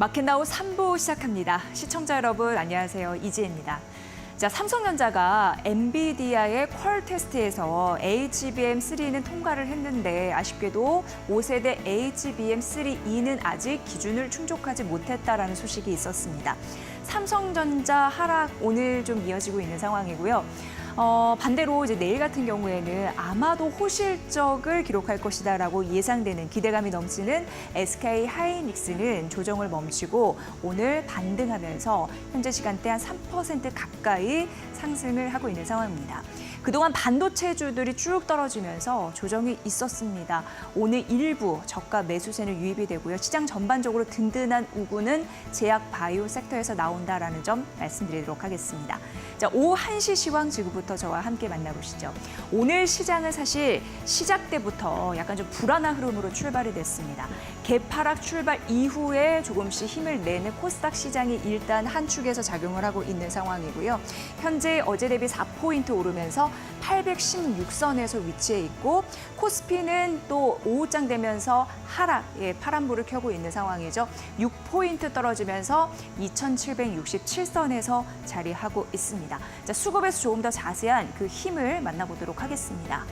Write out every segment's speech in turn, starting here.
마켓나우 3부 시작합니다. 시청자 여러분 안녕하세요. 이지혜입니다. 자, 삼성전자가 엔비디아의 퀄 테스트에서 HBM3는 통과를 했는데 아쉽게도 5세대 HBM3E는 아직 기준을 충족하지 못했다라는 소식이 있었습니다. 삼성전자 하락 오늘 좀 이어지고 있는 상황이고요. 반대로 이제 내일 같은 경우에는 아마도 호실적을 기록할 것이다라고 예상되는 기대감이 넘치는 SK 하이닉스는 조정을 멈추고 오늘 반등하면서 현재 시간대 한 3% 가까이 상승을 하고 있는 상황입니다. 그동안 반도체주들이 쭉 떨어지면서 조정이 있었습니다. 오늘 일부 저가 매수세는 유입이 되고요. 시장 전반적으로 든든한 우구는 제약 바이오 섹터에서 나온다라는 점 말씀드리도록 하겠습니다. 자, 오후 1시 시황 지구부터 저와 함께 만나보시죠. 오늘 시장은 사실 시작 때부터 약간 좀 불안한 흐름으로 출발이 됐습니다. 개파락 출발 이후에 조금씩 힘을 내는 코스닥 시장이 일단 한 축에서 작용을 하고 있는 상황이고요. 현재 어제 대비 4포인트 오르면서 816선에서 위치해 있고 코스피는 또 오후장 되면서 하락에 파란불을 켜고 있는 상황이죠. 6포인트 떨어지면서 2767선에서 자리하고 있습니다. 자, 수급에서 조금 더 자세한 그 힘을 만나보도록 하겠습니다.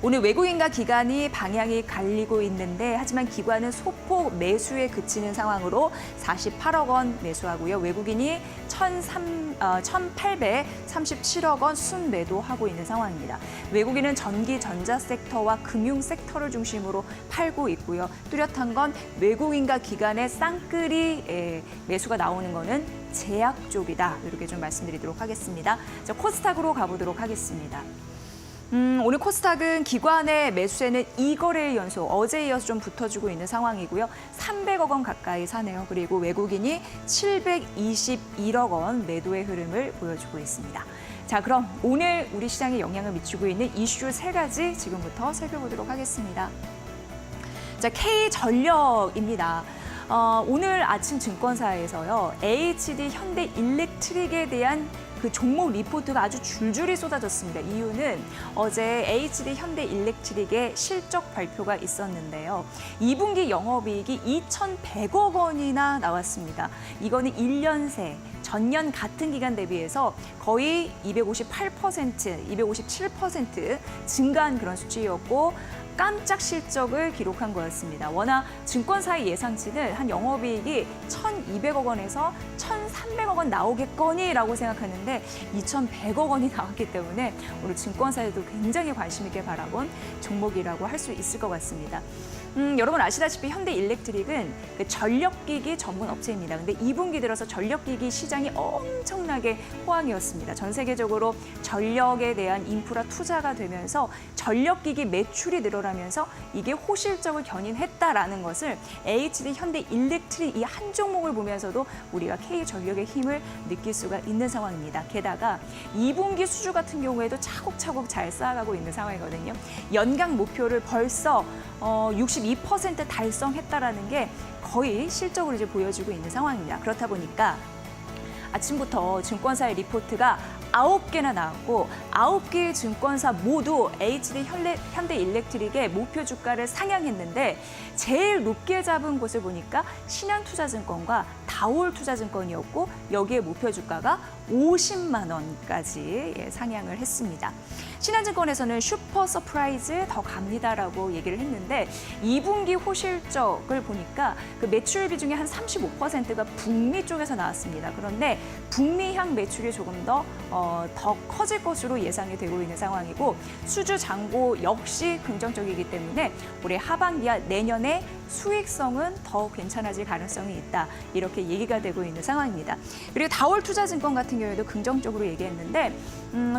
오늘 외국인과 기관이 방향이 갈리고 있는데 하지만 기관은 소폭 매수에 그치는 상황으로 48억 원 매수하고요. 외국인이 1,837억 원 순매도하고 있는 상황입니다. 외국인은 전기, 전자 섹터와 금융 섹터를 중심으로 팔고 있고요. 뚜렷한 건 외국인과 기관의 쌍끌이 매수가 나오는 거는 제약 쪽이다. 이렇게 좀 말씀드리도록 하겠습니다. 자, 코스닥으로 가보도록 하겠습니다. 오늘 코스닥은 기관의 매수세는 2거래일 연속, 어제에 이어서 좀 붙어주고 있는 상황이고요. 300억 원 가까이 사네요. 그리고 외국인이 721억 원 매도의 흐름을 보여주고 있습니다. 자, 그럼 오늘 우리 시장에 영향을 미치고 있는 이슈 3가지 지금부터 살펴보도록 하겠습니다. 자, K전력입니다. 오늘 아침 증권사에서요, HD 현대일렉트릭에 대한 그 종목 리포트가 아주 줄줄이 쏟아졌습니다. 이유는 어제 HD 현대일렉트릭의 실적 발표가 있었는데요. 2분기 영업이익이 2,100억 원이나 나왔습니다. 이거는 1년 새 전년 같은 기간 대비해서 거의 258%, 257% 증가한 그런 수치였고 깜짝 실적을 기록한 거였습니다. 워낙 증권사의 예상치는 한 영업이익이 1,200억 원에서 1,300억 원 나오겠거니라고 생각했는데 2,100억 원이 나왔기 때문에 오늘 증권사에도 굉장히 관심 있게 바라본 종목이라고 할 수 있을 것 같습니다. 여러분 아시다시피 현대일렉트릭은 그 전력기기 전문 업체입니다. 근데 2분기 들어서 전력기기 시장이 엄청나게 호황이었습니다. 전 세계적으로 전력에 대한 인프라 투자가 되면서 전력기기 매출이 늘어나면서 이게 호실적을 견인했다라는 것을 HD 현대일렉트릭 이 한 종목을 보면서도 우리가 K전력의 힘을 느낄 수가 있는 상황입니다. 게다가 2분기 수주 같은 경우에도 차곡차곡 잘 쌓아가고 있는 상황이거든요. 연간 목표를 벌써 62% 달성했다라는 게 거의 실적으로 이제 보여지고 있는 상황입니다. 그렇다 보니까 아침부터 증권사의 리포트가 9개나 나왔고 9개의 증권사 모두 HD 현대일렉트릭의 목표 주가를 상향했는데 제일 높게 잡은 곳을 보니까 신한투자증권과 다올투자증권이었고 여기에 목표 주가가 50만 원까지 상향을 했습니다. 신한증권에서는 슈퍼 서프라이즈 더 갑니다라고 얘기를 했는데 2분기 호실적을 보니까 그 매출 비중의 한 35%가 북미 쪽에서 나왔습니다. 그런데 북미향 매출이 조금 더 커질 것으로 예상이 되고 있는 상황이고 수주 잔고 역시 긍정적이기 때문에 올해 하반기와 내년에 수익성은 더 괜찮아질 가능성이 있다. 이렇게 얘기가 되고 있는 상황입니다. 그리고 다올투자증권 같은 경우에도 긍정적으로 얘기했는데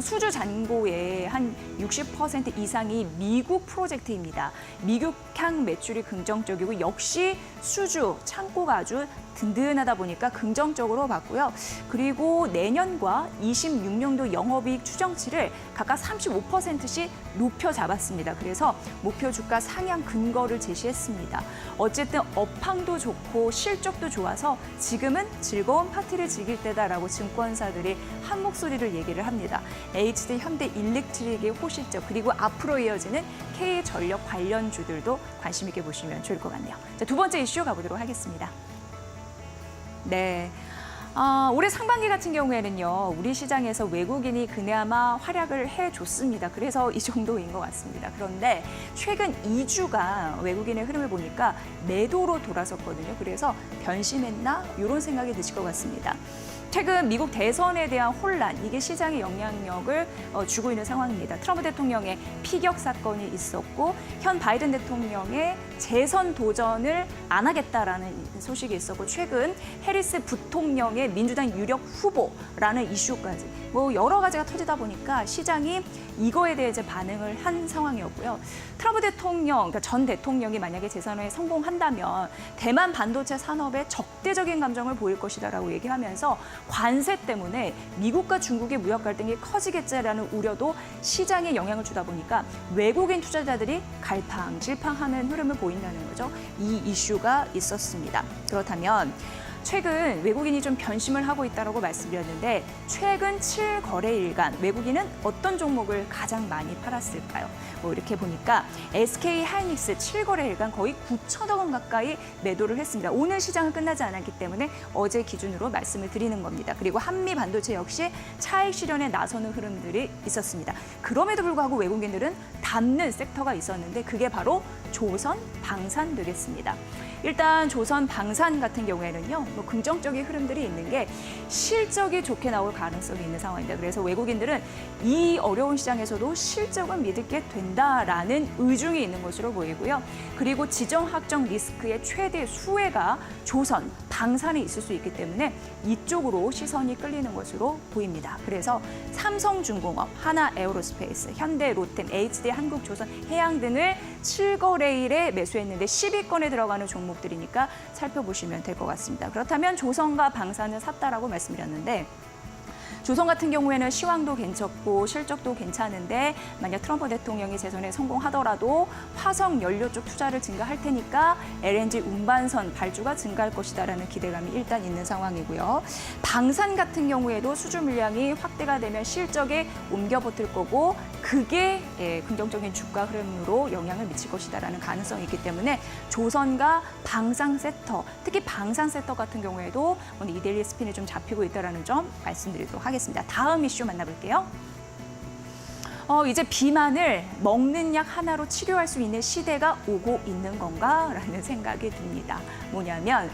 수주 잔고의 한 60% 이상이 미국 프로젝트입니다. 미국향 매출이 긍정적이고 역시 수주 창고가 아주 든든하다 보니까 긍정적으로 봤고요. 그리고 내년과 26년도 영업이익 추정치를 각각 35%씩 높여 잡았습니다. 그래서 목표 주가 상향 근거를 제시했습니다. 어쨌든 업황도 좋고 실적도 좋아서 지금은 즐거운 파티를 즐길 때다라고 증권사들이 한 목소리를 얘기를 합니다. HD 현대일렉트릭의 호실적 그리고 앞으로 이어지는 K전력 관련주들도 관심 있게 보시면 좋을 것 같네요. 자, 두 번째 이슈 가보도록 하겠습니다. 네. 올해 상반기 같은 경우에는요, 우리 시장에서 외국인이 그나마 활약을 해줬습니다. 그래서 이 정도인 것 같습니다. 그런데 최근 2주가 외국인의 흐름을 보니까 매도로 돌아섰거든요. 그래서 변심했나? 이런 생각이 드실 것 같습니다. 최근 미국 대선에 대한 혼란, 이게 시장에 영향력을 주고 있는 상황입니다. 트럼프 대통령의 피격 사건이 있었고 현 바이든 대통령의 재선 도전을 안 하겠다라는 소식이 있었고 최근 해리스 부통령의 민주당 유력 후보라는 이슈까지 뭐 여러 가지가 터지다 보니까 시장이 이거에 대해 이제 반응을 한 상황이었고요. 트럼프 대통령, 그러니까 전 대통령이 만약에 재선에 성공한다면 대만 반도체 산업에 적대적인 감정을 보일 것이다라고 얘기하면서 관세 때문에 미국과 중국의 무역 갈등이 커지겠지라는 우려도 시장에 영향을 주다 보니까 외국인 투자자들이 갈팡질팡하는 흐름을 보인다는 거죠. 이 이슈가 있었습니다. 그렇다면 최근 외국인이 좀 변심을 하고 있다고 말씀드렸는데 최근 7거래일간 외국인은 어떤 종목을 가장 많이 팔았을까요? 뭐 이렇게 보니까 SK 하이닉스 7거래일간 거의 9천억 원 가까이 매도를 했습니다. 오늘 시장은 끝나지 않았기 때문에 어제 기준으로 말씀을 드리는 겁니다. 그리고 한미 반도체 역시 차익 실현에 나서는 흐름들이 있었습니다. 그럼에도 불구하고 외국인들은 담는 섹터가 있었는데 그게 바로 조선 방산 되겠습니다. 일단 조선 방산 같은 경우에는요, 뭐 긍정적인 흐름들이 있는 게 실적이 좋게 나올 가능성이 있는 상황입니다. 그래서 외국인들은 이 어려운 시장에서도 실적을 믿게 된다라는 의중이 있는 것으로 보이고요. 그리고 지정학적 리스크의 최대 수혜가 조선 방산에 있을 수 있기 때문에 이쪽으로 시선이 끌리는 것으로 보입니다. 그래서 삼성중공업, 하나에어로스페이스, 현대, 롯데, HD, 한국조선, 해양 등을 7거래일에 매수했는데 10위권에 들어가는 종목들이니까 살펴보시면 될 것 같습니다. 그렇다면 조선과 방산을 샀다라고 말씀드렸는데 조선 같은 경우에는 시황도 괜찮고 실적도 괜찮은데 만약 트럼프 대통령이 재선에 성공하더라도 화석 연료 쪽 투자를 증가할 테니까 LNG 운반선 발주가 증가할 것이다라는 기대감이 일단 있는 상황이고요. 방산 같은 경우에도 수주 물량이 확대가 되면 실적에 옮겨 버틸 거고 그게 긍정적인 주가 흐름으로 영향을 미칠 것이다라는 가능성이 있기 때문에 조선과 방산 섹터, 특히 방산 섹터 같은 경우에도 오늘 이데일리 스핀이 좀 잡히고 있다는 점 말씀드리도록 하겠습니다. 다음 이슈 만나볼게요. 이제 비만을 먹는 약 하나로 치료할 수 있는 시대가 오고 있는 건가라는 생각이 듭니다. 뭐냐면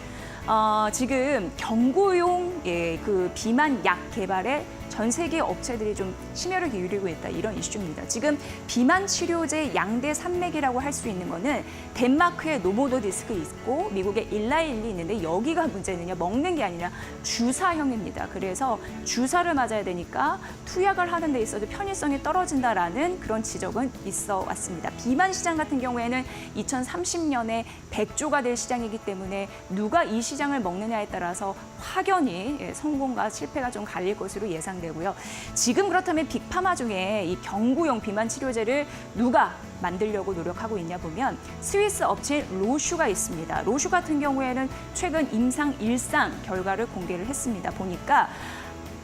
지금 경구용 그 비만 약 개발에 전 세계 업체들이 좀 심혈을 기울이고 있다 이런 이슈입니다. 지금 비만 치료제 양대 산맥이라고 할 수 있는 거는 덴마크의 노보노디스크 있고 미국의 일라일리 있는데 여기가 문제는요. 먹는 게 아니라 주사형입니다. 그래서 주사를 맞아야 되니까 투약을 하는 데 있어도 편의성이 떨어진다라는 그런 지적은 있어 왔습니다. 비만 시장 같은 경우에는 2030년에 100조가 될 시장이기 때문에 누가 이 시장을 먹느냐에 따라서 확연히 성공과 실패가 좀 갈릴 것으로 예상됩니다. 고요. 지금 그렇다면 빅파마 중에 이 경구용 비만 치료제를 누가 만들려고 노력하고 있냐 보면 스위스 업체인 로슈가 있습니다. 로슈 같은 경우에는 최근 임상 1상 결과를 공개를 했습니다. 보니까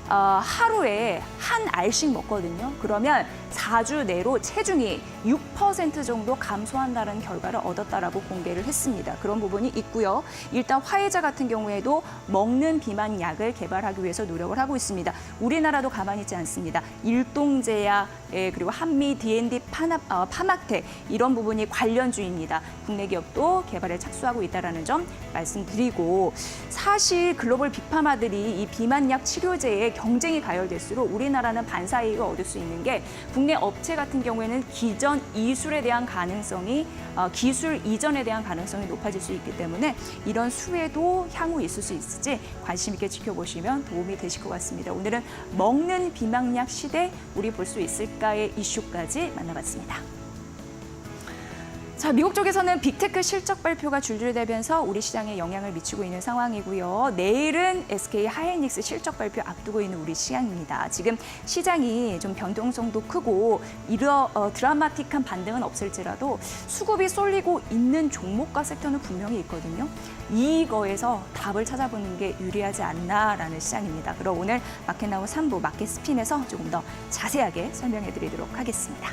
하루에 한 알씩 먹거든요. 그러면 4주 내로 체중이 6% 정도 감소한다는 결과를 얻었다라고 공개를 했습니다. 그런 부분이 있고요. 일단 화이자 같은 경우에도 먹는 비만 약을 개발하기 위해서 노력을 하고 있습니다. 우리나라도 가만히 있지 않습니다. 일동제약 그리고 한미 D&D 파막텍 이런 부분이 관련주입니다. 국내 기업도 개발에 착수하고 있다는 점 말씀드리고 사실 글로벌 빅파마들이 이 비만 약 치료제에 경쟁이 가열될수록 우리나라는 반사이익을 얻을 수 있는 게 국내 업체 같은 경우에는 기존 이술에 대한 가능성이 기술 이전에 대한 가능성이 높아질 수 있기 때문에 이런 수혜도 향후 있을 수 있을지 관심 있게 지켜보시면 도움이 되실 것 같습니다. 오늘은 먹는 비만약 시대 우리 볼 수 있을까의 이슈까지 만나봤습니다. 자, 미국 쪽에서는 빅테크 실적 발표가 줄줄 되면서 우리 시장에 영향을 미치고 있는 상황이고요. 내일은 SK 하이닉스 실적 발표 앞두고 있는 우리 시장입니다. 지금 시장이 좀 변동성도 크고 드라마틱한 반등은 없을지라도 수급이 쏠리고 있는 종목과 섹터는 분명히 있거든요. 이거에서 답을 찾아보는 게 유리하지 않나라는 시장입니다. 그럼 오늘 마켓나우 3부 마켓 스핀에서 조금 더 자세하게 설명해 드리도록 하겠습니다.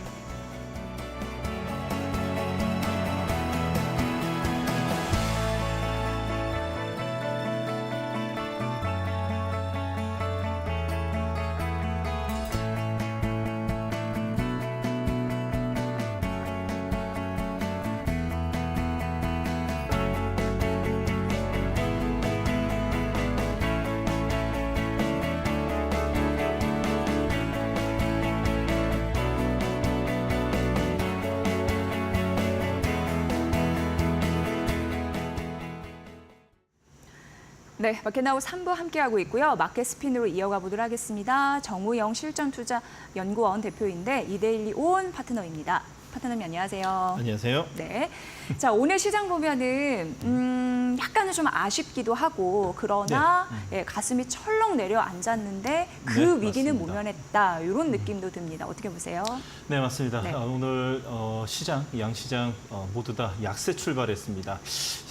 네, 마켓나우 3부 함께하고 있고요. 마켓 스핀으로 이어가 보도록 하겠습니다. 정우영 실전투자연구원 대표인데 이데일리 온 파트너입니다. 파트너님 안녕하세요. 안녕하세요. 네. 자, 오늘 시장 보면은 약간은 좀 아쉽기도 하고 그러나 예, 가슴이 철렁 내려앉았는데 그 네, 위기는 맞습니다. 모면했다. 이런 느낌도 듭니다. 어떻게 보세요? 네, 맞습니다. 네. 오늘 시장, 양시장 모두 다 약세 출발했습니다.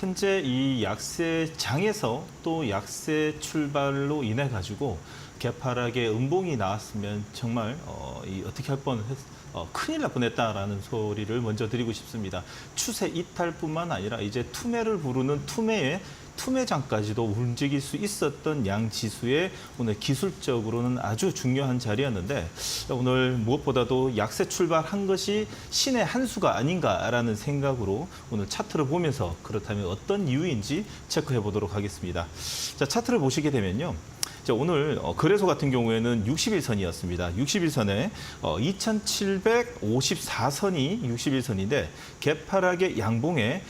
현재 이 약세장에서 또 약세 출발로 인해 가지고 개파락의 음봉이 나왔으면 정말 어떻게 할 뻔 큰일 날 뻔했다라는 소리를 먼저 드리고 싶습니다. 추세 이탈뿐만 아니라 이제 투매를 부르는 투매장까지도 움직일 수 있었던 양 지수의 오늘 기술적으로는 아주 중요한 자리였는데 오늘 무엇보다도 약세 출발한 것이 신의 한 수가 아닌가라는 생각으로 오늘 차트를 보면서 그렇다면 어떤 이유인지 체크해 보도록 하겠습니다. 자, 차트를 보시게 되면요. 자, 오늘 거래소 같은 경우에는 60일선이었습니다. 60일선에 2754선이 60일선인데 개파락의 양봉에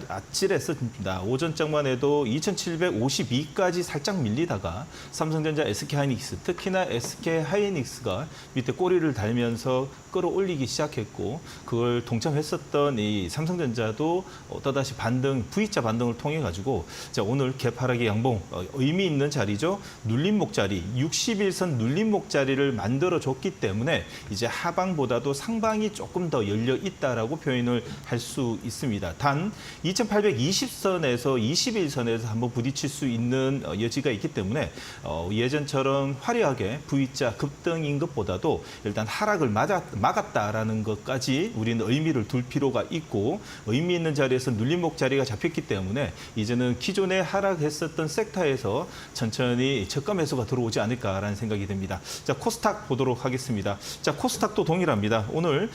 아찔했습니다. 오전장만 해도 2752까지 살짝 밀리다가 삼성전자, SK하이닉스, 특히나 SK하이닉스가 밑에 꼬리를 달면서 끌어올리기 시작했고 그걸 동참했었던 이 삼성전자도 또다시 반등, V자 반등을 통해 가지고 자, 오늘 개파락의 양봉 의미 있는 자리죠. 눌림목 자리, 60일선 눌림목 자리를 만들어줬기 때문에 이제 하방보다도 상방이 조금 더 열려 있다라고 표현을 할 수 있습니다. 단 2820선에서 21선에서 한번 부딪힐 수 있는 여지가 있기 때문에 예전처럼 화려하게 V자 급등인 것보다도 일단 하락을 막았다라는 것까지 우리는 의미를 둘 필요가 있고 의미 있는 자리에서 눌림목 자리가 잡혔기 때문에 이제는 기존에 하락했었던 섹터에서 천천히 저가 매수가 들어오지 않을까라는 생각이 듭니다. 자, 코스닥 보도록 하겠습니다. 자, 코스닥도 동일합니다. 오늘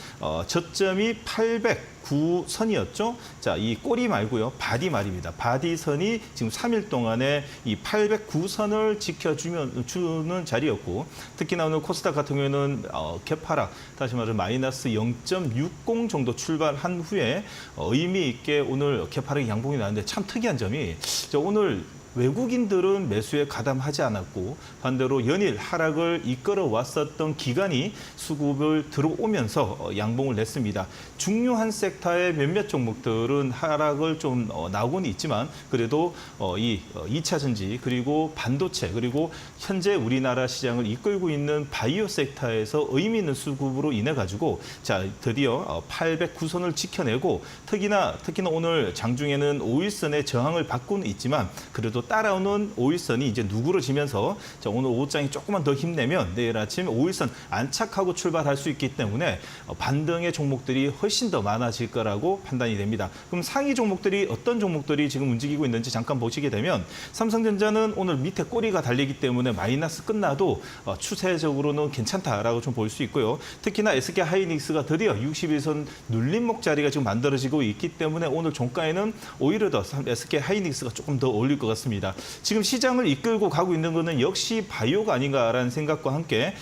저점이 809선이었죠. 자, 이 꼬리 말고요. 바디 말입니다. 바디선이 지금 3일 동안에 이 809선을 지켜주는 자리였고 특히나 오늘 코스닥 같은 경우에는 개파락, 다시 말해 마이너스 0.60 정도 출발한 후에 의미 있게 오늘 개파락의 양봉이 나왔는데 참 특이한 점이 오늘 외국인들은 매수에 가담하지 않았고 반대로 연일 하락을 이끌어 왔었던 기관이 수급을 들어오면서 양봉을 냈습니다. 중요한 섹터의 몇몇 종목들은 하락을 좀 나오고는 있지만 그래도 이 2차 전지 그리고 반도체 그리고 현재 우리나라 시장을 이끌고 있는 바이오 섹터에서 의미 있는 수급으로 인해 가지고 자, 드디어 809선을 지켜내고 특히나 오늘 장중에는 5일선의 저항을 받고는 있지만 그래도 따라오는 5일선이 이제 누그러지면서 자, 오늘 오후장이 조금만 더 힘내면 내일 아침 5일선 안착하고 출발할 수 있기 때문에 반등의 종목들이 훨씬 더 많아질 거라고 판단이 됩니다. 그럼 상위 종목들이 어떤 종목들이 지금 움직이고 있는지 잠깐 보시게 되면 삼성전자는 오늘 밑에 꼬리가 달리기 때문에 마이너스 끝나도 추세적으로는 괜찮다라고 좀 볼 수 있고요. 특히나 SK하이닉스가 드디어 60일선 눌림목 자리가 지금 만들어지고 있기 때문에 오늘 종가에는 오히려 더 SK하이닉스가 조금 더 어울릴 것 같습니다. 지금 시장을 이끌고 가고 있는 것은 역시 바이오가 아닌가라는 생각과 함께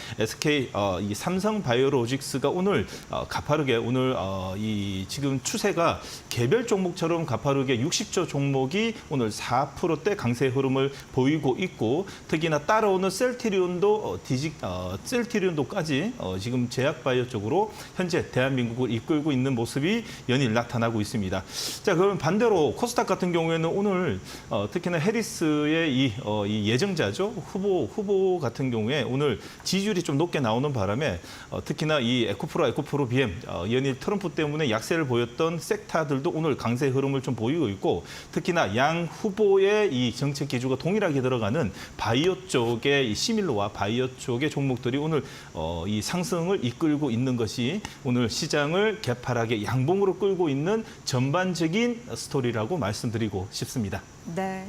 이 삼성 바이오로직스가 오늘 가파르게 오늘 이 지금 추세가 개별 종목처럼 가파르게 60조 종목이 오늘 4%대 강세 흐름을 보이고 있고 특히나 따라오는 셀트리온도까지 지금 제약바이오 쪽으로 현재 대한민국을 이끌고 있는 모습이 연일 나타나고 있습니다. 자, 그럼 반대로 코스닥 같은 경우에는 오늘 특히나 해리스의 이 예정자죠. 후보 같은 경우에 오늘 지지율이 좀 높게 나오는 바람에 특히나 이 에코프로 BM 연일 트럼프 때문에 약세를 보였던 섹터들도 오늘 강세 흐름을 좀 보이고 있고 특히나 양 후보의 이 정책 기조가 동일하게 들어가는 바이오 쪽의 이 시밀로와 바이오 쪽의 종목들이 오늘 이 상승을 이끌고 있는 것이 오늘 시장을 개파락의 양봉으로 끌고 있는 전반적인 스토리라고 말씀드리고 싶습니다. 네.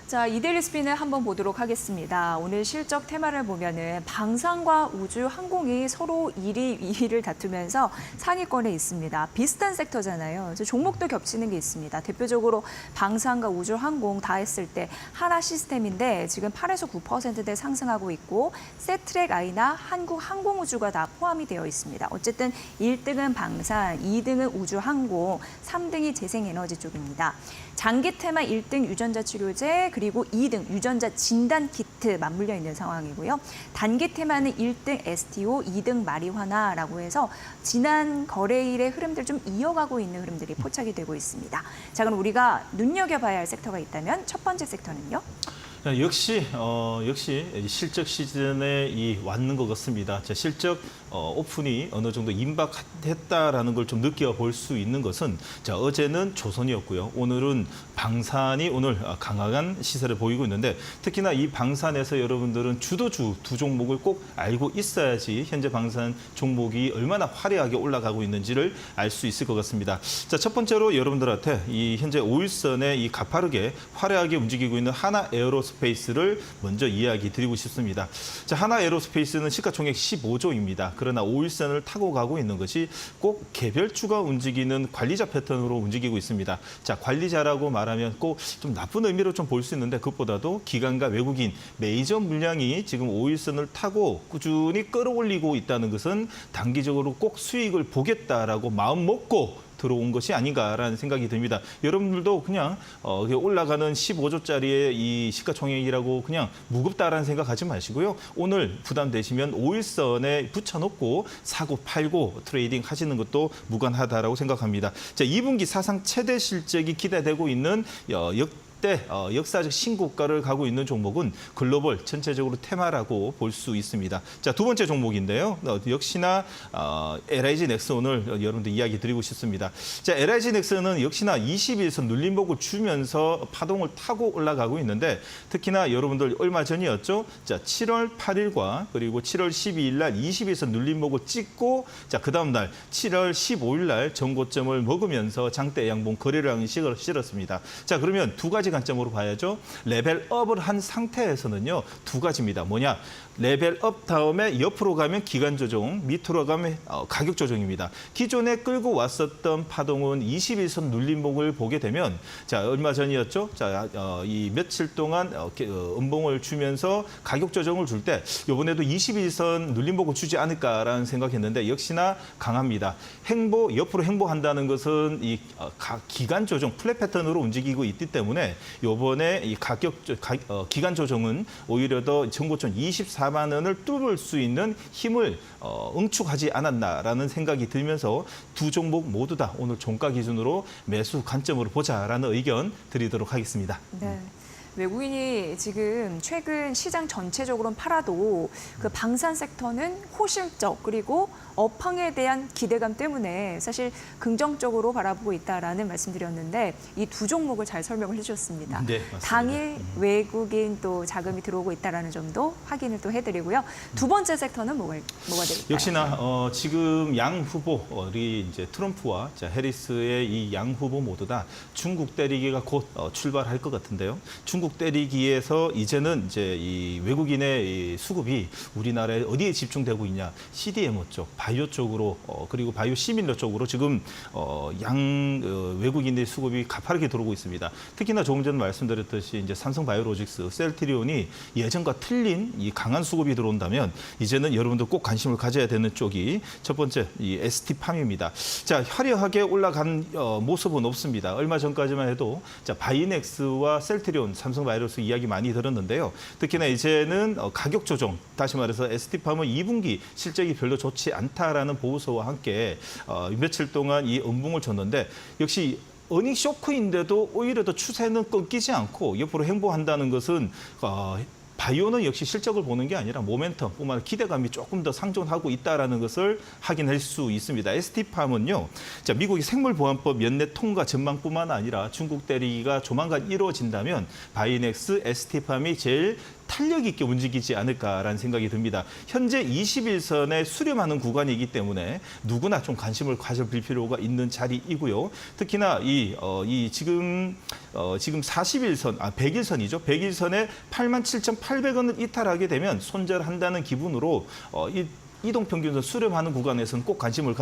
자, 이데일리 스핀을 한번 보도록 하겠습니다. 오늘 실적 테마를 보면은 방산과 우주, 항공이 서로 1위, 2위를 다투면서 상위권에 있습니다. 비슷한 섹터잖아요. 종목도 겹치는 게 있습니다. 대표적으로 방산과 우주, 항공 다 했을 때 하나 시스템인데 지금 8에서 9%대 상승하고 있고 세트랙 아이나 한국항공우주가 다 포함이 되어 있습니다. 어쨌든 1등은 방산, 2등은 우주, 항공, 3등이 재생에너지 쪽입니다. 장기 테마 1등 유전자 치료제, 그리고 2등 유전자 진단 키트 맞물려 있는 상황이고요. 단기 테마는 1등 STO, 2등 마리화나라고 해서 지난 거래일의 흐름들 좀 이어가고 있는 흐름들이 포착이 되고 있습니다. 자, 그럼 우리가 눈여겨봐야 할 섹터가 있다면 첫 번째 섹터는요? 역시 실적 시즌에 왔는 것 같습니다. 자, 실적 오픈이 어느 정도 임박했다라는 걸 좀 느껴볼 수 있는 것은 자, 어제는 조선이었고요. 오늘은 방산이 오늘 강한 시세를 보이고 있는데 특히나 이 방산에서 여러분들은 주도주 두 종목을 꼭 알고 있어야지 현재 방산 종목이 얼마나 화려하게 올라가고 있는지를 알 수 있을 것 같습니다. 자, 첫 번째로 여러분들한테 이 현재 5일선에 이 가파르게 화려하게 움직이고 있는 하나 에어로스페이스를 먼저 이야기 드리고 싶습니다. 자, 하나 에어로스페이스는 시가총액 15조입니다. 그러나 5일선을 타고 가고 있는 것이 꼭 개별주가 움직이는 관리자 패턴으로 움직이고 있습니다. 자, 관리자라고 말하면 꼭 좀 나쁜 의미로 좀 볼 수 있는데 그것보다도 기관과 외국인 메이저 물량이 지금 5일선을 타고 꾸준히 끌어올리고 있다는 것은 단기적으로 꼭 수익을 보겠다라고 마음 먹고 들어온 것이 아닌가라는 생각이 듭니다. 여러분들도 그냥 올라가는 15조짜리의 이 시가총액이라고 그냥 무겁다라는 생각하지 마시고요. 오늘 부담되시면 5일선에 붙여놓고 사고 팔고 트레이딩 하시는 것도 무관하다라고 생각합니다. 자, 2분기 사상 최대 실적이 기대되고 있는 역사적 신고가를 가고 있는 종목은 글로벌 전체적으로 테마라고 볼 수 있습니다. 자, 두 번째 종목인데요. 역시나 LIG 넥스 오늘 여러분들 이야기 드리고 싶습니다. 자, LIG 넥스는 역시나 21선 눌림목을 주면서 파동을 타고 올라가고 있는데 특히나 여러분들 얼마 전이었죠. 자, 7월 8일과 그리고 7월 12일 날 21선 눌림목을 찍고 자, 그다음 날 7월 15일 날 전고점을 먹으면서 장대 양봉 거래를 하는 시각을 실었습니다. 자, 그러면 두 가지 관점으로 봐야죠. 레벨업을 한 상태에서는요. 두 가지입니다. 뭐냐? 레벨업 다음에 옆으로 가면 기간 조정, 밑으로 가면 가격 조정입니다. 기존에 끌고 왔었던 파동은 21선 눌림목을 보게 되면 자, 얼마 전이었죠? 자, 이 며칠 동안 음봉을 주면서 가격 조정을 줄 때 이번에도 21선 눌림목을 주지 않을까라는 생각했는데 역시나 강합니다. 옆으로 행보한다는 것은 이 기간 조정, 플랫 패턴으로 움직이고 있기 때문에 이번에 이 기간 조정은 오히려 더 전고점 24만 원을 뚫을 수 있는 힘을 응축하지 않았나라는 생각이 들면서 두 종목 모두 다 오늘 종가 기준으로 매수 관점으로 보자라는 의견 드리도록 하겠습니다. 네. 외국인이 지금 최근 시장 전체적으로는 팔아도 그 방산 섹터는 호실적 그리고 업황에 대한 기대감 때문에 사실 긍정적으로 바라보고 있다라는 말씀드렸는데 이 두 종목을 잘 설명을 해주셨습니다. 네, 맞습니다. 당일 외국인 또 자금이 들어오고 있다라는 점도 확인을 또 해드리고요. 두 번째 섹터는 뭐가 될까요? 역시나 지금 양 후보 우리 이제 트럼프와 해리스의 이 양 후보 모두 다 중국 때리기가 곧 출발할 것 같은데요. 중국 때리기에서 이제는 이제 이 외국인의 이 수급이 우리나라에 어디에 집중되고 있냐? CDMO 쪽, 바이오 쪽으로 그리고 바이오 시밀러 쪽으로 지금 외국인의 수급이 가파르게 들어오고 있습니다. 특히나 조금 전 말씀드렸듯이 이제 삼성바이오로직스, 셀트리온이 예전과 틀린 이 강한 수급이 들어온다면 이제는 여러분들 꼭 관심을 가져야 되는 쪽이 첫 번째 이 ST팜입니다. 자, 화려하게 올라간 모습은 없습니다. 얼마 전까지만 해도 자, 바이넥스와 셀트리온, 삼성바이오로직스 이야기 많이 들었는데요. 특히나 이제는 가격 조정, 다시 말해서 ST팜은 2분기 실적이 별로 좋지 않다라는 보고서와 함께 며칠 동안 이 음봉을 줬는데 역시 어닝 쇼크인데도 오히려 더 추세는 끊기지 않고 옆으로 행보한다는 것은 바이오는 역시 실적을 보는 게 아니라 모멘텀뿐만 아니라 기대감이 조금 더 상존하고 있다는 것을 확인할 수 있습니다. ST팜은요, 자, 미국의 생물보안법 연내 통과 전망뿐만 아니라 중국 때리기가 조만간 이루어진다면 바이넥스, ST팜이 제일 탄력 있게 움직이지 않을까라는 생각이 듭니다. 현재 21선에 수렴하는 구간이기 때문에 누구나 좀 관심을 가져볼 필요가 있는 자리이고요. 특히나 지금 100일선이죠. 100일선에 87,800원을 이탈하게 되면 손절한다는 기분으로 이동평균선 수렴하는 구간에서는 꼭 관심을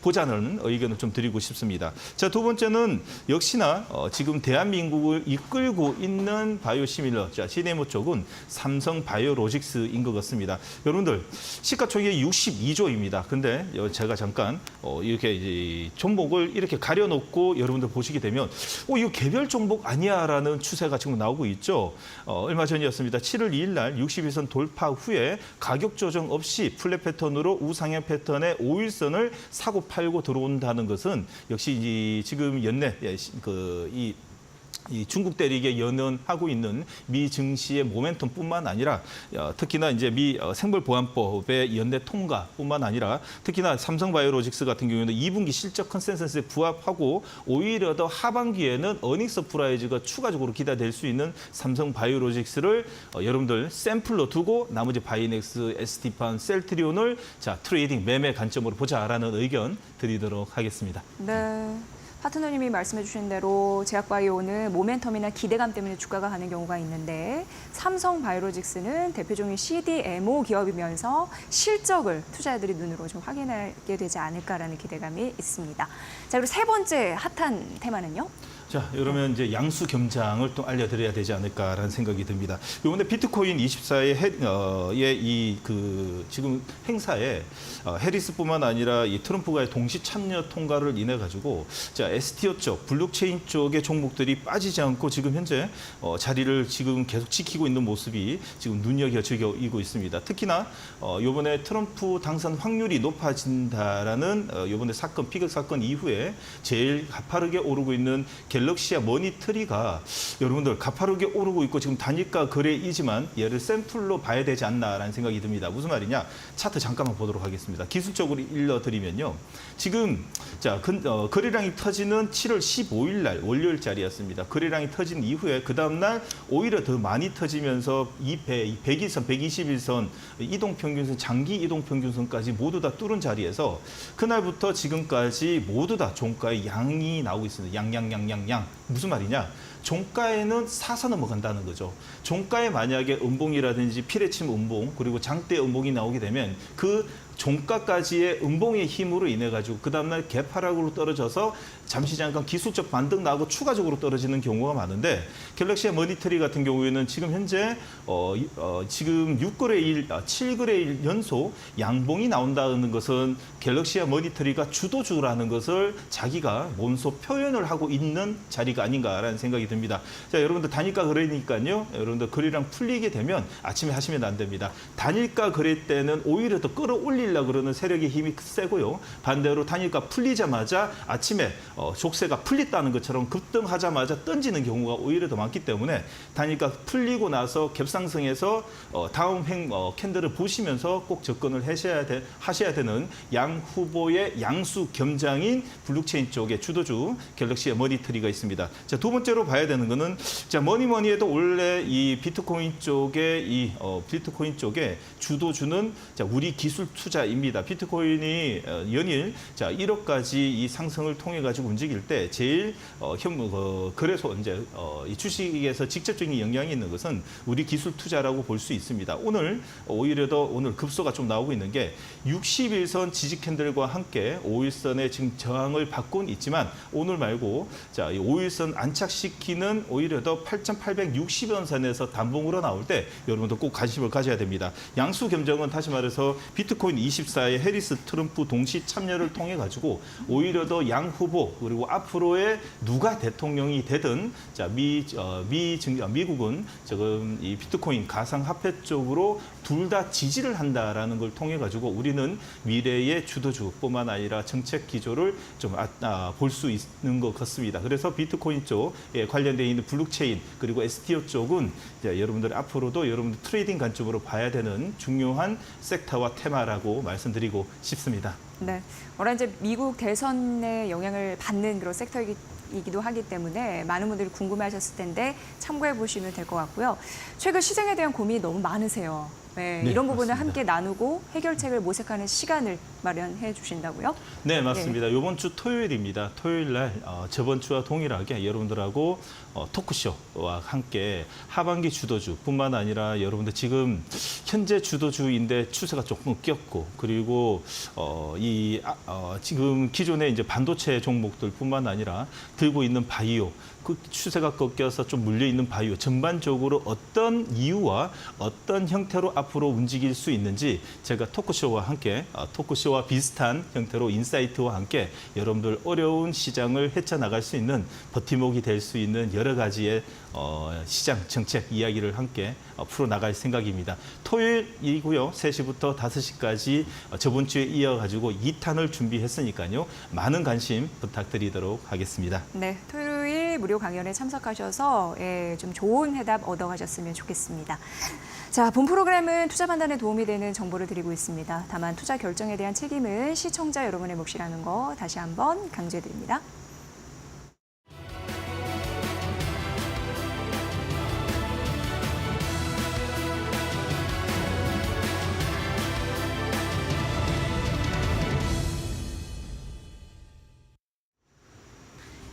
보자는 의견을 좀 드리고 싶습니다. 자, 두 번째는 역시나 지금 대한민국을 이끌고 있는 바이오시밀러, 자, CDMO 쪽은 삼성 바이오로직스인 것 같습니다. 여러분들 시가총액이 62조입니다. 근데 제가 잠깐 이렇게 이제 종목을 이렇게 가려놓고 여러분들 보시게 되면 이거 개별 종목 아니야라는 추세가 지금 나오고 있죠. 얼마 전이었습니다. 7월 2일 날 61선 돌파 후에 가격 조정 없이 플랫 패턴으로 우상향 패턴의 5일선을 사고 팔고 들어온다는 것은 역시 지금 연내 이 중국 대륙에 연연하고 있는 미 증시의 모멘텀뿐만 아니라 특히나 이제 미 생물보안법의 연내 통과뿐만 아니라 특히나 삼성바이오로직스 같은 경우에는 2분기 실적 컨센서스에 부합하고 오히려 더 하반기에는 어닝 서프라이즈가 추가적으로 기대될 수 있는 삼성바이오로직스를 여러분들 샘플로 두고 나머지 바이넥스, ST판, 셀트리온을 자 트레이딩 매매 관점으로 보자라는 의견 드리도록 하겠습니다. 네. 파트너님이 말씀해 주신 대로 제약바이오는 모멘텀이나 기대감 때문에 주가가 가는 경우가 있는데 삼성바이오로직스는 대표적인 CDMO 기업이면서 실적을 투자자들이 눈으로 좀 확인하게 되지 않을까라는 기대감이 있습니다. 자, 그리고 세 번째 핫한 테마는요? 자, 이러면 이제 양수 겸장을 또 알려드려야 되지 않을까라는 생각이 듭니다. 이번에 비트코인 24의 지금 행사에 해리스뿐만 아니라 이 트럼프가의 동시 참여 통과를 인해 가지고 자 STO 쪽, 블록체인 쪽의 종목들이 빠지지 않고 지금 현재 자리를 지금 계속 지키고 있는 모습이 지금 눈여겨지고 있습니다. 특히나 이번에 트럼프 당선 확률이 높아진다라는 이번에 피격 사건 이후에 제일 가파르게 오르고 있는 갤럭시와 머니트리가 여러분들 가파르게 오르고 있고 지금 단일가 거래이지만 얘를 샘플로 봐야 되지 않나라는 생각이 듭니다. 무슨 말이냐? 차트 잠깐만 보도록 하겠습니다. 기술적으로 일러드리면요. 지금 자 거래량이 터지는 7월 15일 날 월요일자리였습니다. 거래량이 터진 이후에 그 다음 날 오히려 더 많이 터지면서 100일선, 121선, 이동평균선, 장기 이동평균선까지 모두 다 뚫은 자리에서 그날부터 지금까지 모두 다 종가의 양이 나오고 있습니다. 양. 무슨 말이냐? 종가에는 사서 넘어간다는 거죠. 종가에 만약에 음봉이라든지 피레침 음봉 그리고 장대 음봉이 나오게 되면 그 종가까지의 음봉의 힘으로 인해 가지고 그 다음날 개파락으로 떨어져서 잠시 잠깐 기술적 반등 나고 추가적으로 떨어지는 경우가 많은데 갤럭시와 머니터리 같은 경우에는 지금 현재 지금 6거래일, 7거래일 연속 양봉이 나온다는 것은 갤럭시와 머니터리가 주도주라는 것을 자기가 몸소 표현을 하고 있는 자리가 아닌가라는 생각이 듭니다. 자, 여러분들 단일가 거래니까요. 여러분들 거래량 풀리게 되면 아침에 하시면 안 됩니다. 단일가 거래 때는 오히려 더 끌어올리려고 그러는 세력의 힘이 세고요. 반대로 단일가 풀리자마자 아침에 족쇄가 풀렸다는 것처럼 급등하자마자 던지는 경우가 오히려 더 많기 때문에 단일가 풀리고 나서 갭상승해서 다음 캔들을 보시면서 꼭 접근을 하셔야 되는 양 후보의 양수 겸장인 블록체인 쪽의 주도주 갤럭시의 머니터리가 있습니다. 자, 두 번째로 봐야 되는 거는 자 뭐니해도 원래 이 비트코인 쪽의 주도주는 자 우리 기술 투자입니다. 비트코인이 연일 자 1억까지 이 상승을 통해 가지고 움직일 때 제일 거래소 이제 이 주식에서 직접적인 영향이 있는 것은 우리 기술 투자라고 볼 수 있습니다. 오히려 더 오늘 급소가 좀 나오고 있는 게 61선 지지 캔들과 함께 5일선의 지금 저항을 받고는 있지만 오늘 말고 자, 이 5일선 안착시키는 오히려 더 8,860원 선에서 단봉으로 나올 때 여러분도 꼭 관심을 가져야 됩니다. 양수 겸정은 다시 말해서 비트코인 24의 해리스 트럼프 동시 참여를 통해 가지고 오히려 더 양 후보 그리고 앞으로의 누가 대통령이 되든 자, 미국은 지금 이 비트코인 가상화폐 쪽으로 둘 다 지지를 한다라는 걸 통해 가지고 우리는 미래의 주도주뿐만 아니라 정책 기조를 좀 볼 수 있는 것 같습니다. 그래서 비트코인 쪽에 관련되어 있는 블록체인 그리고 STO 쪽은 여러분들 앞으로도 여러분들 트레이딩 관점으로 봐야 되는 중요한 섹터와 테마라고 말씀드리고 싶습니다. 네, 워낙 이제 미국 대선에 영향을 받는 그런 섹터이기도 하기 때문에 많은 분들이 궁금해하셨을 텐데 참고해 보시면 될 것 같고요. 최근 시장에 대한 고민이 너무 많으세요. 네, 네, 이런 부분을 맞습니다. 함께 나누고 해결책을 모색하는 시간을 마련해 주신다고요? 네, 맞습니다. 이번 주 토요일입니다. 토요일 날 저번 주와 동일하게 여러분들하고 토크쇼와 함께 하반기 주도주뿐만 아니라 여러분들 지금 현재 주도주인데 추세가 조금 꼈고 그리고 지금 기존의 이제 반도체 종목들뿐만 아니라 들고 있는 바이오 그 추세가 꺾여서 좀 물려 있는 바이오 전반적으로 어떤 이유와 어떤 형태로 앞으로 움직일 수 있는지 제가 토크쇼와 함께 토크쇼와 비슷한 형태로 인사이트와 함께 여러분들 어려운 시장을 헤쳐나갈 수 있는 버팀목이 될 수 있는 여러 가지의 시장 정책 이야기를 함께 풀어나갈 생각입니다. 토요일이고요. 3시부터 5시까지 저번 주에 이어가지고 2탄을 준비했으니까요. 많은 관심 부탁드리도록 하겠습니다. 네, 토요일 무료 강연에 참석하셔서 좀 좋은 해답 얻어가셨으면 좋겠습니다. 자, 본 프로그램은 투자 판단에 도움이 되는 정보를 드리고 있습니다. 다만 투자 결정에 대한 책임은 시청자 여러분의 몫이라는 거 다시 한번 강조해드립니다.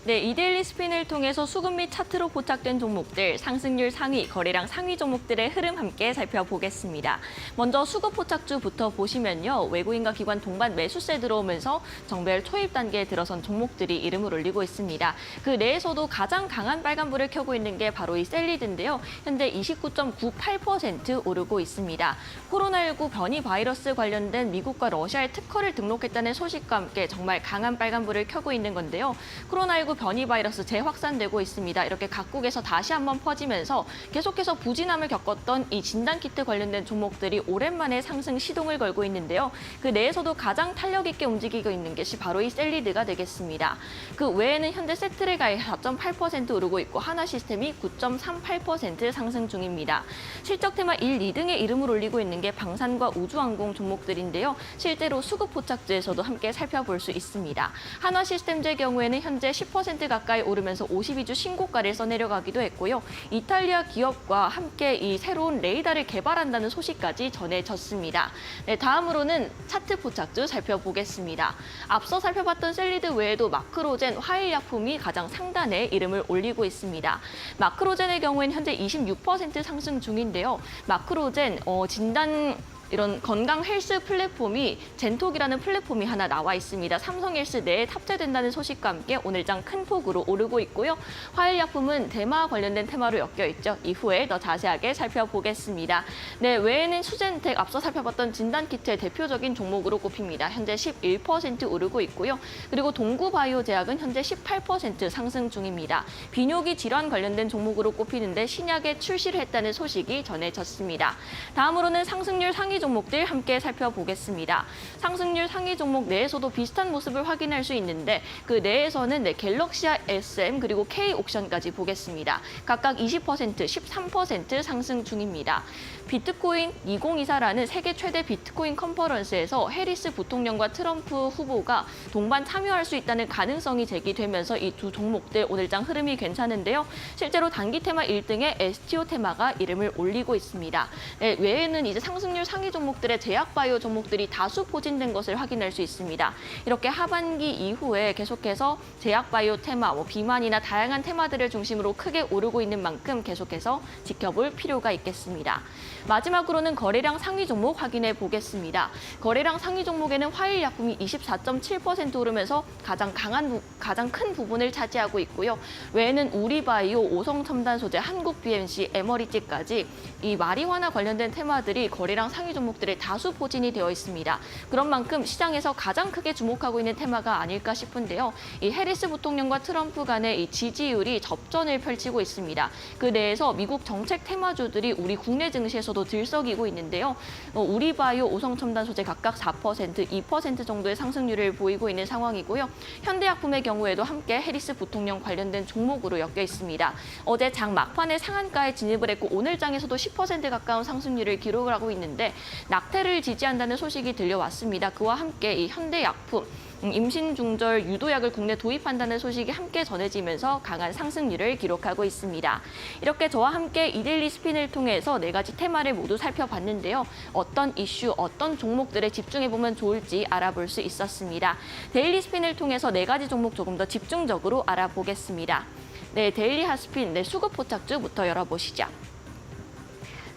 네, 이데일리 스핀을 통해서 수급 및 차트로 포착된 종목들, 상승률 상위, 거래량 상위 종목들의 흐름 함께 살펴보겠습니다. 먼저 수급 포착주부터 보시면요. 외국인과 기관 동반 매수세 들어오면서 정배열 초입 단계에 들어선 종목들이 이름을 올리고 있습니다. 그 내에서도 가장 강한 빨간불을 켜고 있는 게 바로 이 셀리드인데요. 현재 29.98% 오르고 있습니다. 코로나19 변이 바이러스 관련된 미국과 러시아의 특허를 등록했다는 소식과 함께 정말 강한 빨간불을 켜고 있는 건데요. 코로나19 변이 바이러스 재확산되고 있습니다. 이렇게 각국에서 다시 한번 퍼지면서 계속해서 부진함을 겪었던 이 진단키트 관련된 종목들이 오랜만에 상승 시동을 걸고 있는데요. 그 내에서도 가장 탄력 있게 움직이고 있는 것이 바로 이 셀리드가 되겠습니다. 그 외에는 현재 세트레가이 4.8% 오르고 있고 하나시스템이 9.38% 상승 중입니다. 실적 테마 1, 2등의 이름을 올리고 있는 게 방산과 우주항공 종목들인데요. 실제로 수급 포착주에서도 함께 살펴볼 수 있습니다. 한화시스템즈의 경우에는 현재 10% 가까이 오르면서 52주 신고가를 써내려가기도 했고요. 이탈리아 기업과 함께 이 새로운 레이더를 개발한다는 소식까지 전해졌습니다. 네, 다음으로는 차트 포착주 살펴보겠습니다. 앞서 살펴봤던 셀리드 외에도 마크로젠, 화일약품이 가장 상단에 이름을 올리고 있습니다. 마크로젠의 경우에는 현재 26% 상승 중인데요. 마크로젠 진단 이런 건강 헬스 플랫폼이 젠톡이라는 플랫폼이 하나 나와 있습니다. 삼성 헬스 내에 탑재된다는 소식과 함께 오늘장 큰 폭으로 오르고 있고요. 화일약품은 대마 관련된 테마로 엮여 있죠. 이후에 더 자세하게 살펴보겠습니다. 네, 외에는 수젠텍 앞서 살펴봤던 진단키트의 대표적인 종목으로 꼽힙니다. 현재 11% 오르고 있고요. 그리고 동구바이오제약은 현재 18% 상승 중입니다. 비뇨기 질환 관련된 종목으로 꼽히는데 신약에 출시를 했다는 소식이 전해졌습니다. 다음으로는 상승률 상위 종목들 함께 살펴보겠습니다. 상승률 상위 종목 내에서도 비슷한 모습을 확인할 수 있는데 그 내에서는 갤럭시아 SM 그리고 K옥션까지 보겠습니다. 각각 20%, 13% 상승 중입니다. 비트코인 2024라는 세계 최대 비트코인 컨퍼런스에서 해리스 부통령과 트럼프 후보가 동반 참여할 수 있다는 가능성이 제기되면서 이 두 종목들 오늘장 흐름이 괜찮은데요. 실제로 단기 테마 1등의 STO 테마가 이름을 올리고 있습니다. 네, 외에는 이제 상승률 상위 종목들의 제약바이오 종목들이 다수 포진된 것을 확인할 수 있습니다. 이렇게 하반기 이후에 계속해서 제약바이오 테마, 비만이나 다양한 테마들을 중심으로 크게 오르고 있는 만큼 계속해서 지켜볼 필요가 있겠습니다. 마지막으로는 거래량 상위 종목 확인해 보겠습니다. 거래량 상위 종목에는 화일약품이 24.7% 오르면서 가장 큰 부분을 차지하고 있고요. 외에는 우리바이오, 오성첨단소재, 한국BMC, 에머리지까지 이 마리화나 관련된 테마들이 거래량 상위 종목들의 다수 포진이 되어 있습니다. 그런 만큼 시장에서 가장 크게 주목하고 있는 테마가 아닐까 싶은데요. 이 해리스 부통령과 트럼프 간의 이 지지율이 접전을 펼치고 있습니다. 그 내에서 미국 정책 테마주들이 우리 국내 증시에서도 들썩이고 있는데요. 우리바이오, 오성첨단소재 각각 4%, 2% 정도의 상승률을 보이고 있는 상황이고요. 현대약품의 경우에도 함께 해리스 부통령 관련된 종목으로 엮여 있습니다. 어제 장 막판에 상한가에 진입을 했고 오늘 장에서도 10% 가까운 상승률을 기록을 하고 있는데 낙태를 지지한다는 소식이 들려왔습니다. 그와 함께 이 현대약품, 임신 중절 유도약을 국내 도입한다는 소식이 함께 전해지면서 강한 상승률을 기록하고 있습니다. 이렇게 저와 함께 이데일리 스핀을 통해서 4가지 테마를 모두 살펴봤는데요. 어떤 이슈, 어떤 종목들에 집중해보면 좋을지 알아볼 수 있었습니다. 데일리 스핀을 통해서 4가지 종목 조금 더 집중적으로 알아보겠습니다. 네, 데일리 핫스핀, 수급 포착주부터 열어보시죠.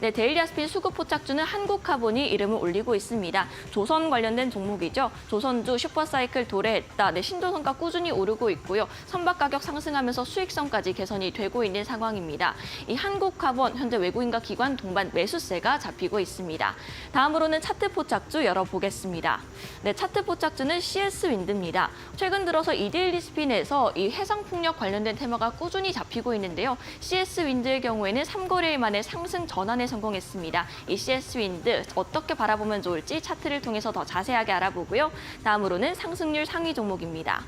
네, 데일리 핫스핀 수급 포착주는 한국카본이 이름을 올리고 있습니다. 조선 관련된 종목이죠. 조선주 슈퍼사이클 도래했다. 네, 신조선가 꾸준히 오르고 있고요. 선박 가격 상승하면서 수익성까지 개선이 되고 있는 상황입니다. 이 한국카본 현재 외국인과 기관 동반 매수세가 잡히고 있습니다. 다음으로는 차트 포착주 열어보겠습니다. 네, 차트 포착주는 CS윈드입니다. 최근 들어서 이데일리 스핀에서 이 해상풍력 관련된 테마가 꾸준히 잡히고 있는데요. CS윈드의 경우에는 3거래일 만에 상승 전환에 성공했습니다. 이 CS윈드 어떻게 바라보면 좋을지 차트를 통해서 더 자세하게 알아보고요. 다음으로는 상승률 상위 종목입니다.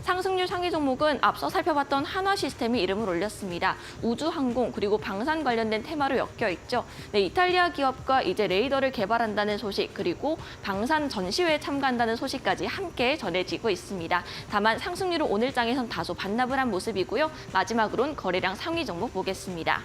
상승률 상위 종목은 앞서 살펴봤던 한화시스템이 이름을 올렸습니다. 우주항공 그리고 방산 관련된 테마로 엮여 있죠. 네, 이탈리아 기업과 이제 레이더를 개발한다는 소식 그리고 방산 전시회에 참가한다는 소식까지 함께 전해지고 있습니다. 다만 상승률은 오늘 장에선 다소 반납을 한 모습이고요. 마지막으론 거래량 상위 종목 보겠습니다.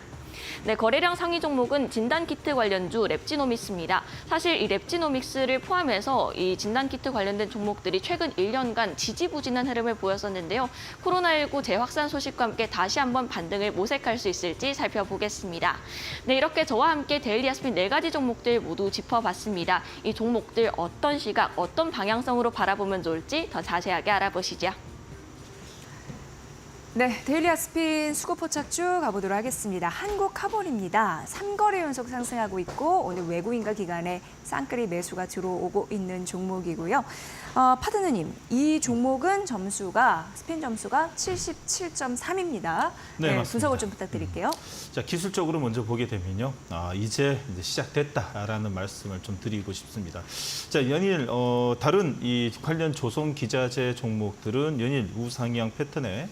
네, 거래량 상위 종목은 진단키트 관련주 랩지노믹스입니다. 사실 이 랩지노믹스를 포함해서 이 진단키트 관련된 종목들이 최근 1년간 지지부진한 흐름을 보였었는데요. 코로나19 재확산 소식과 함께 다시 한번 반등을 모색할 수 있을지 살펴보겠습니다. 네, 이렇게 저와 함께 데일리 핫스핀 4가지 종목들 모두 짚어봤습니다. 이 종목들 어떤 시각, 어떤 방향성으로 바라보면 좋을지 더 자세하게 알아보시죠. 네, 데일리 핫스핀 수급 포착주 가보도록 하겠습니다. 한국카본입니다. 3거래 연속 상승하고 있고 오늘 외국인과 기관의 쌍끌이 매수가 들어오고 있는 종목이고요. 파트너님, 이 종목은 스핀 점수가 77.3입니다. 네, 맞습니다. 분석을 좀 부탁드릴게요. 자, 기술적으로 먼저 보게 되면요. 이제 시작됐다라는 말씀을 좀 드리고 싶습니다. 자, 연일 다른 이 관련 조선 기자재 종목들은 연일 우상향 패턴에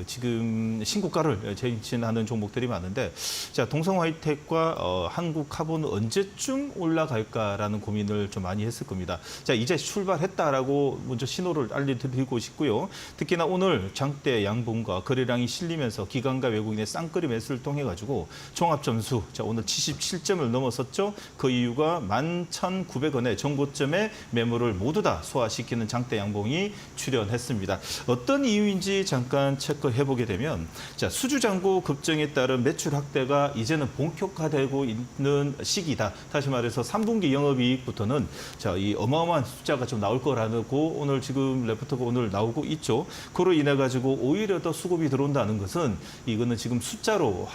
지금 신고가를 쟁신하는 종목들이 많은데, 자, 동성 하이텍과 한국카본은 언제쯤 올라갈까라는 고민을 좀 많이 했을 겁니다. 자, 이제 출발했다라고 먼저 신호를 알려드리고 싶고요. 특히나 오늘 장대 양봉과 거래량이 실리면서 기관과 외국인의 쌍끌이 매수를 통해 가지고 종합 점수, 자, 오늘 77점을 넘어섰죠. 그 이유가 11,900원의 정고점의 매물을 모두 다 소화시키는 장대 양봉이 출현했습니다. 어떤 이유인지 잠깐 체크해 보게 되면, 자, 수주 잔고 급증에 따른 매출 확대가 이제는 본격화되고 있는 시기다. 다시 말해서 3분기 영업이익부터는 자, 이 어마어마한 숫자가 좀 나올 거라고 오늘 지금 레포트가 오늘 나오고 있죠. 그로 인해 가지고 오히려 더 수급이 들어온다는 것은 이거는 지금 숫자로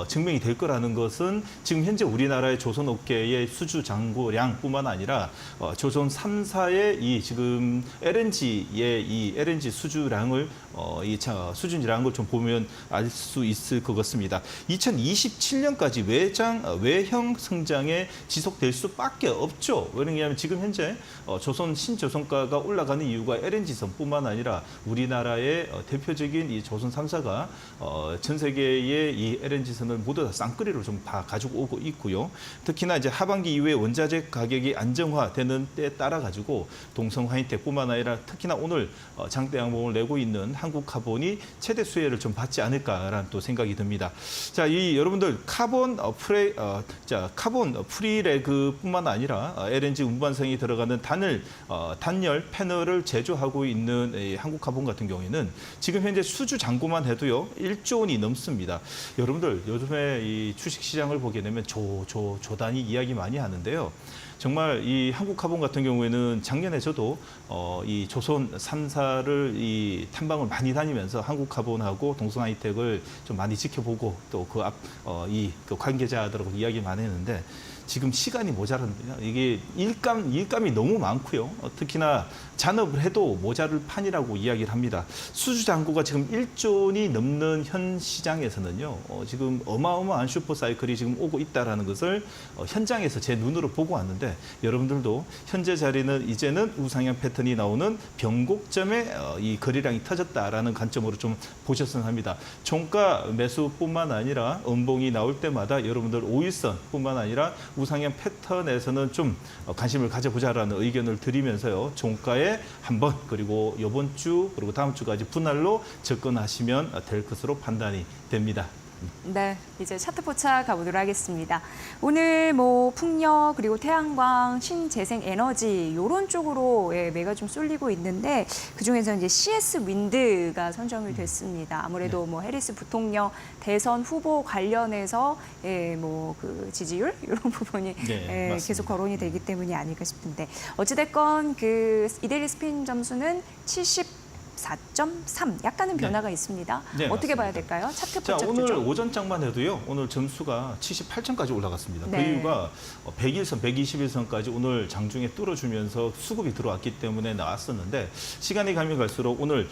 증명이 될 거라는 것은 지금 현재 우리나라의 조선업계의 수주 잔고량뿐만 아니라 조선 3사의 이 지금 LNG의 이 LNG 수주량을 수준이라는 걸 좀 보면 알 수 있을 것 같습니다. 2027년까지 외형 성장에 지속될 수밖에 없죠. 왜냐하면 지금 현재 조선 신조선가가 올라가는 이유가 LNG선뿐만 아니라 우리나라의 대표적인 이 조선 3사가 전 세계의 이 LNG선을 모두 다 쌍끌이로 좀 다 가지고 오고 있고요. 특히나 이제 하반기 이후에 원자재 가격이 안정화되는 때에 따라 가지고 동성 하이텍뿐만 아니라 특히나 오늘 장대 양봉을 내고 있는 한국카본이 최대 수혜를 좀 받지 않을까라는 또 생각이 듭니다. 자, 이 여러분들 카본 프리레그뿐만 아니라 LNG 운반선이 들어가는 단열 패널을 제조하고 있는 이 한국카본 같은 경우에는 지금 현재 수주 잔고만 해도요 1조 원이 넘습니다. 여러분들 요즘에 이 주식 시장을 보게 되면 조단위 이야기 많이 하는데요. 정말 이 한국카본 같은 경우에는 작년에 저도 이 조선 3사를 이 탐방을 많이 다니면서 한국카본하고 동성하이텍을 좀 많이 지켜보고 또 그 관계자들하고 이야기 많이 했는데 지금 시간이 모자란데요. 이게 일감이 너무 많고요. 특히나 잔업을 해도 모자를 판이라고 이야기를 합니다. 수주 잔고가 지금 1조 원이 넘는 현 시장에서는요. 지금 어마어마한 슈퍼사이클이 지금 오고 있다는 것을 현장에서 제 눈으로 보고 왔는데 여러분들도 현재 자리는 이제는 우상향 패턴이 나오는 변곡점에 이 거래량이 터졌다라는 관점으로 좀 보셨으면 합니다. 종가 매수뿐만 아니라 음봉이 나올 때마다 여러분들 5일선뿐만 아니라 우상향 패턴에서는 좀 관심을 가져보자라는 의견을 드리면서요. 종가에 한번 그리고 이번 주 그리고 다음 주까지 분할로 접근하시면 될 것으로 판단이 됩니다. 네, 이제 차트 포착 가보도록 하겠습니다. 오늘 뭐 풍력 그리고 태양광, 신재생 에너지 이런 쪽으로 매가 좀 쏠리고 있는데 그 중에서 이제 CS 윈드가 선정이 됐습니다. 아무래도 뭐 해리스 부통령 대선 후보 관련해서 뭐 그 지지율 이런 부분이 네, 계속 거론이 되기 때문이 아닐까 싶은데 어찌됐건 그 이데일리 스핀 점수는 74.3 약간은 변화가 있습니다. 네, 어떻게 맞습니다. 봐야 될까요? 차트 자, 포착 오늘 조정. 오전장만 해도요. 오늘 점수가 78점까지 올라갔습니다. 네. 그 이유가 100일선, 120일선까지 오늘 장중에 뚫어주면서 수급이 들어왔기 때문에 나왔었는데 시간이 가면 갈수록 오늘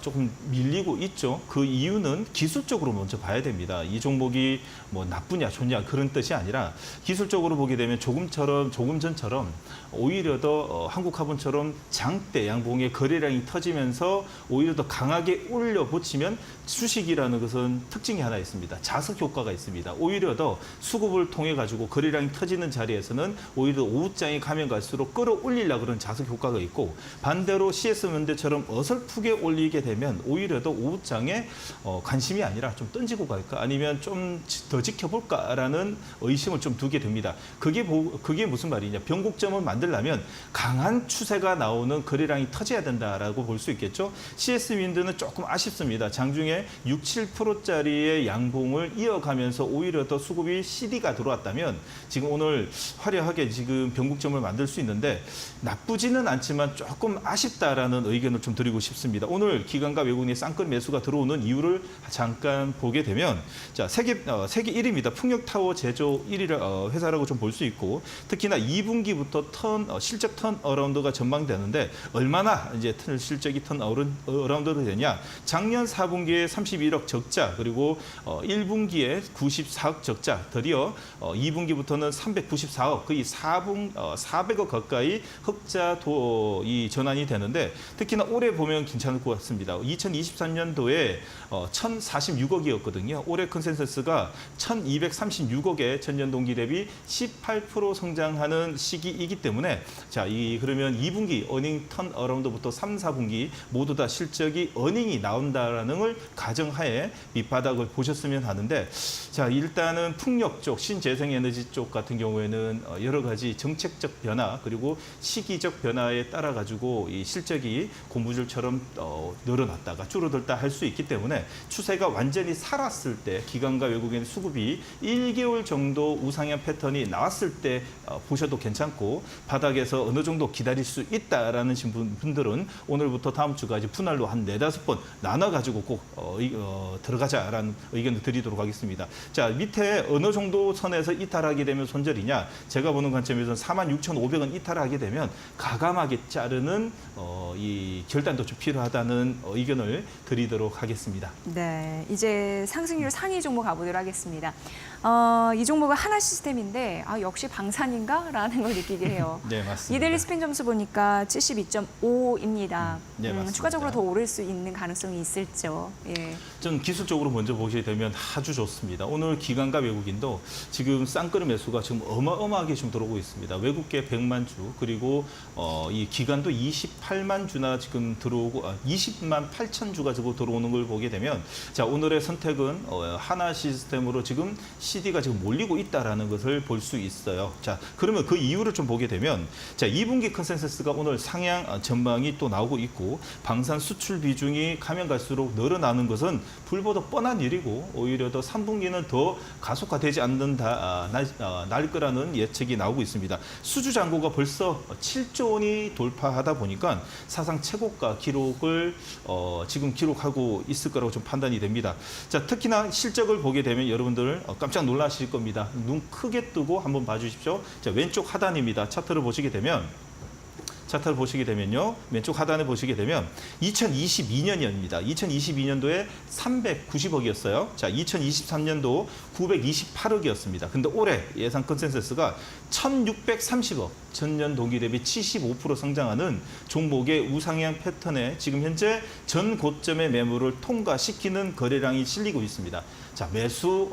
조금 밀리고 있죠. 그 이유는 기술적으로 먼저 봐야 됩니다. 이 종목이 뭐 나쁘냐 좋냐 그런 뜻이 아니라 기술적으로 보게 되면 조금 전처럼 오히려 더 한국화분처럼 장대 양봉의 거래량이 터지면서 오히려 더 강하게 올려붙이면 주식이라는 것은 특징이 하나 있습니다. 자석 효과가 있습니다. 오히려 더 수급을 통해 가지고 거래량이 터지는 자리에서는 오히려 오후장에 가면 갈수록 끌어올리려고 그런 자석 효과가 있고 반대로 CS문대처럼 어설프게 올리게 되면 오히려 더 오후장에 관심이 아니라 좀 던지고 갈까 아니면 좀 더 지켜볼까라는 의심을 좀 두게 됩니다. 그게 무슨 말이냐. 변곡점을 만들려면 강한 추세가 나오는 거래량이 터져야 된다라고 볼 수 있겠죠. CS윈드는 조금 아쉽습니다. 장중에 6, 7%짜리의 양봉을 이어가면서 오히려 더 수급이 CD가 들어왔다면 지금 오늘 화려하게 지금 변곡점을 만들 수 있는데 나쁘지는 않지만 조금 아쉽다라는 의견을 좀 드리고 싶습니다. 오늘 기관과 외국인의 쌍끌 매수가 들어오는 이유를 잠깐 보게 되면 자, 세계 1위입니다. 풍력타워 제조 1위 회사라고 좀 볼 수 있고 특히나 2분기부터 실적 턴어라운드가 전망되는데 얼마나 이제 실적이 턴어라운드가 되냐. 작년 4분기에 31억 적자 그리고 1분기에 94억 적자 드디어 2분기부터는 394억 거의 400억 가까이 흑자 이 전환이 되는데 특히나 올해 보면 괜찮을 것 같습니다. 2023년도에 1,046억이었거든요. 올해 컨센서스가 1,236억에 전년 동기 대비 18% 성장하는 시기이기 때문에 자, 그러면 2분기 어닝 턴어라운드부터 3, 4분기 모두 다 실적이 어닝이 나온다라는 걸 가정하에 밑바닥을 보셨으면 하는데 자, 일단은 풍력 쪽, 신재생에너지 쪽 같은 경우에는 여러 가지 정책적 변화 그리고 시기적 변화에 따라 가지고 이 실적이 고무줄처럼 늘어났다가 줄어들다 할 수 있기 때문에 추세가 완전히 살았을 때 기관과 외국인 수급이 1개월 정도 우상향 패턴이 나왔을 때 보셔도 괜찮고 바닥에서 어느 정도 기다릴 수 있다라는 분들은 오늘부터 다음 주까지 분할로 한 4-5번 나눠가지고 꼭 들어가자라는 의견을 드리도록 하겠습니다. 자, 밑에 어느 정도 선에서 이탈하게 되면 손절이냐. 제가 보는 관점에서는 46,500원 이탈하게 되면 가감하게 자르는 이 결단도 좀 필요하다는 의견을 드리도록 하겠습니다. 네, 이제 상승률 상위 종목 가보도록 하겠습니다. 이 종목은 하나 시스템인데 역시 방산인가라는 걸 느끼게 해요. 네, 맞습니다. 이데일리 스핀 점수 보니까 72.5입니다. 네, 맞습니다. 추가적으로 더 오를 수 있는 가능성이 있을죠. 예. 좀 기술적으로 먼저 보시게 되면 아주 좋습니다. 오늘 기관과 외국인도 지금 쌍끌음 매수가 지금 어마어마하게 지금 들어오고 있습니다. 외국계 100만 주 그리고 이 기관도 28만 주나 지금 들어오고 20만 8천 주가 지금 들어오는 걸 보게 되면 자, 오늘의 선택은 하나 시스템으로 지금 CD가 지금 몰리고 있다라는 것을 볼 수 있어요. 자, 그러면 그 이유를 좀 보게 되면 자, 2분기 컨센서스가 오늘 상향 전망이 또 나오고 있고 방산 수출 비중이 가면 갈수록 늘어나는 것은 불보다 뻔한 일이고 오히려 더 3분기는 더 가속화되지 않는다 날 거라는 예측이 나오고 있습니다. 수주 잔고가 벌써 7조 원이 돌파하다 보니까 사상 최고가 기록을 지금 기록하고 있을 거라고 좀 판단이 됩니다. 자, 특히나 실적을 보게 되면 여러분들 깜짝 놀라실 겁니다. 눈 크게 뜨고 한번 봐주십시오. 자, 왼쪽 하단입니다. 차트를 보시게 되면요. 왼쪽 하단에 보시게 되면 2022년입니다. 2022년도에 390억이었어요. 자, 2023년도 928억이었습니다. 근데 올해 예상 컨센서스가 1630억, 전년 동기 대비 75% 성장하는 종목의 우상향 패턴에 지금 현재 전 고점의 매물을 통과시키는 거래량이 실리고 있습니다. 자, 매수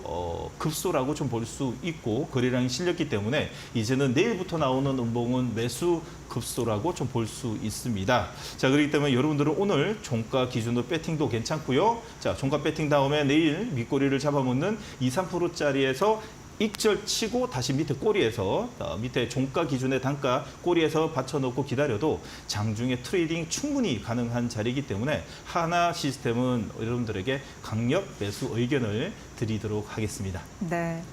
급소라고 좀 볼 수 있고 거래량이 실렸기 때문에 이제는 내일부터 나오는 음봉은 매수 급소라고 좀 볼 수 있습니다. 자, 그렇기 때문에 여러분들은 오늘 종가 기준으로 배팅도 괜찮고요. 자, 종가 배팅 다음에 내일 밑꼬리를 잡아먹는 2, 3%짜리에서 익절 치고 다시 밑에 꼬리에서 밑에 종가 기준의 단가 꼬리에서 받쳐놓고 기다려도 장중에 트레이딩 충분히 가능한 자리이기 때문에 하나 시스템은 여러분들에게 강력 매수 의견을 드리도록 하겠습니다. 네.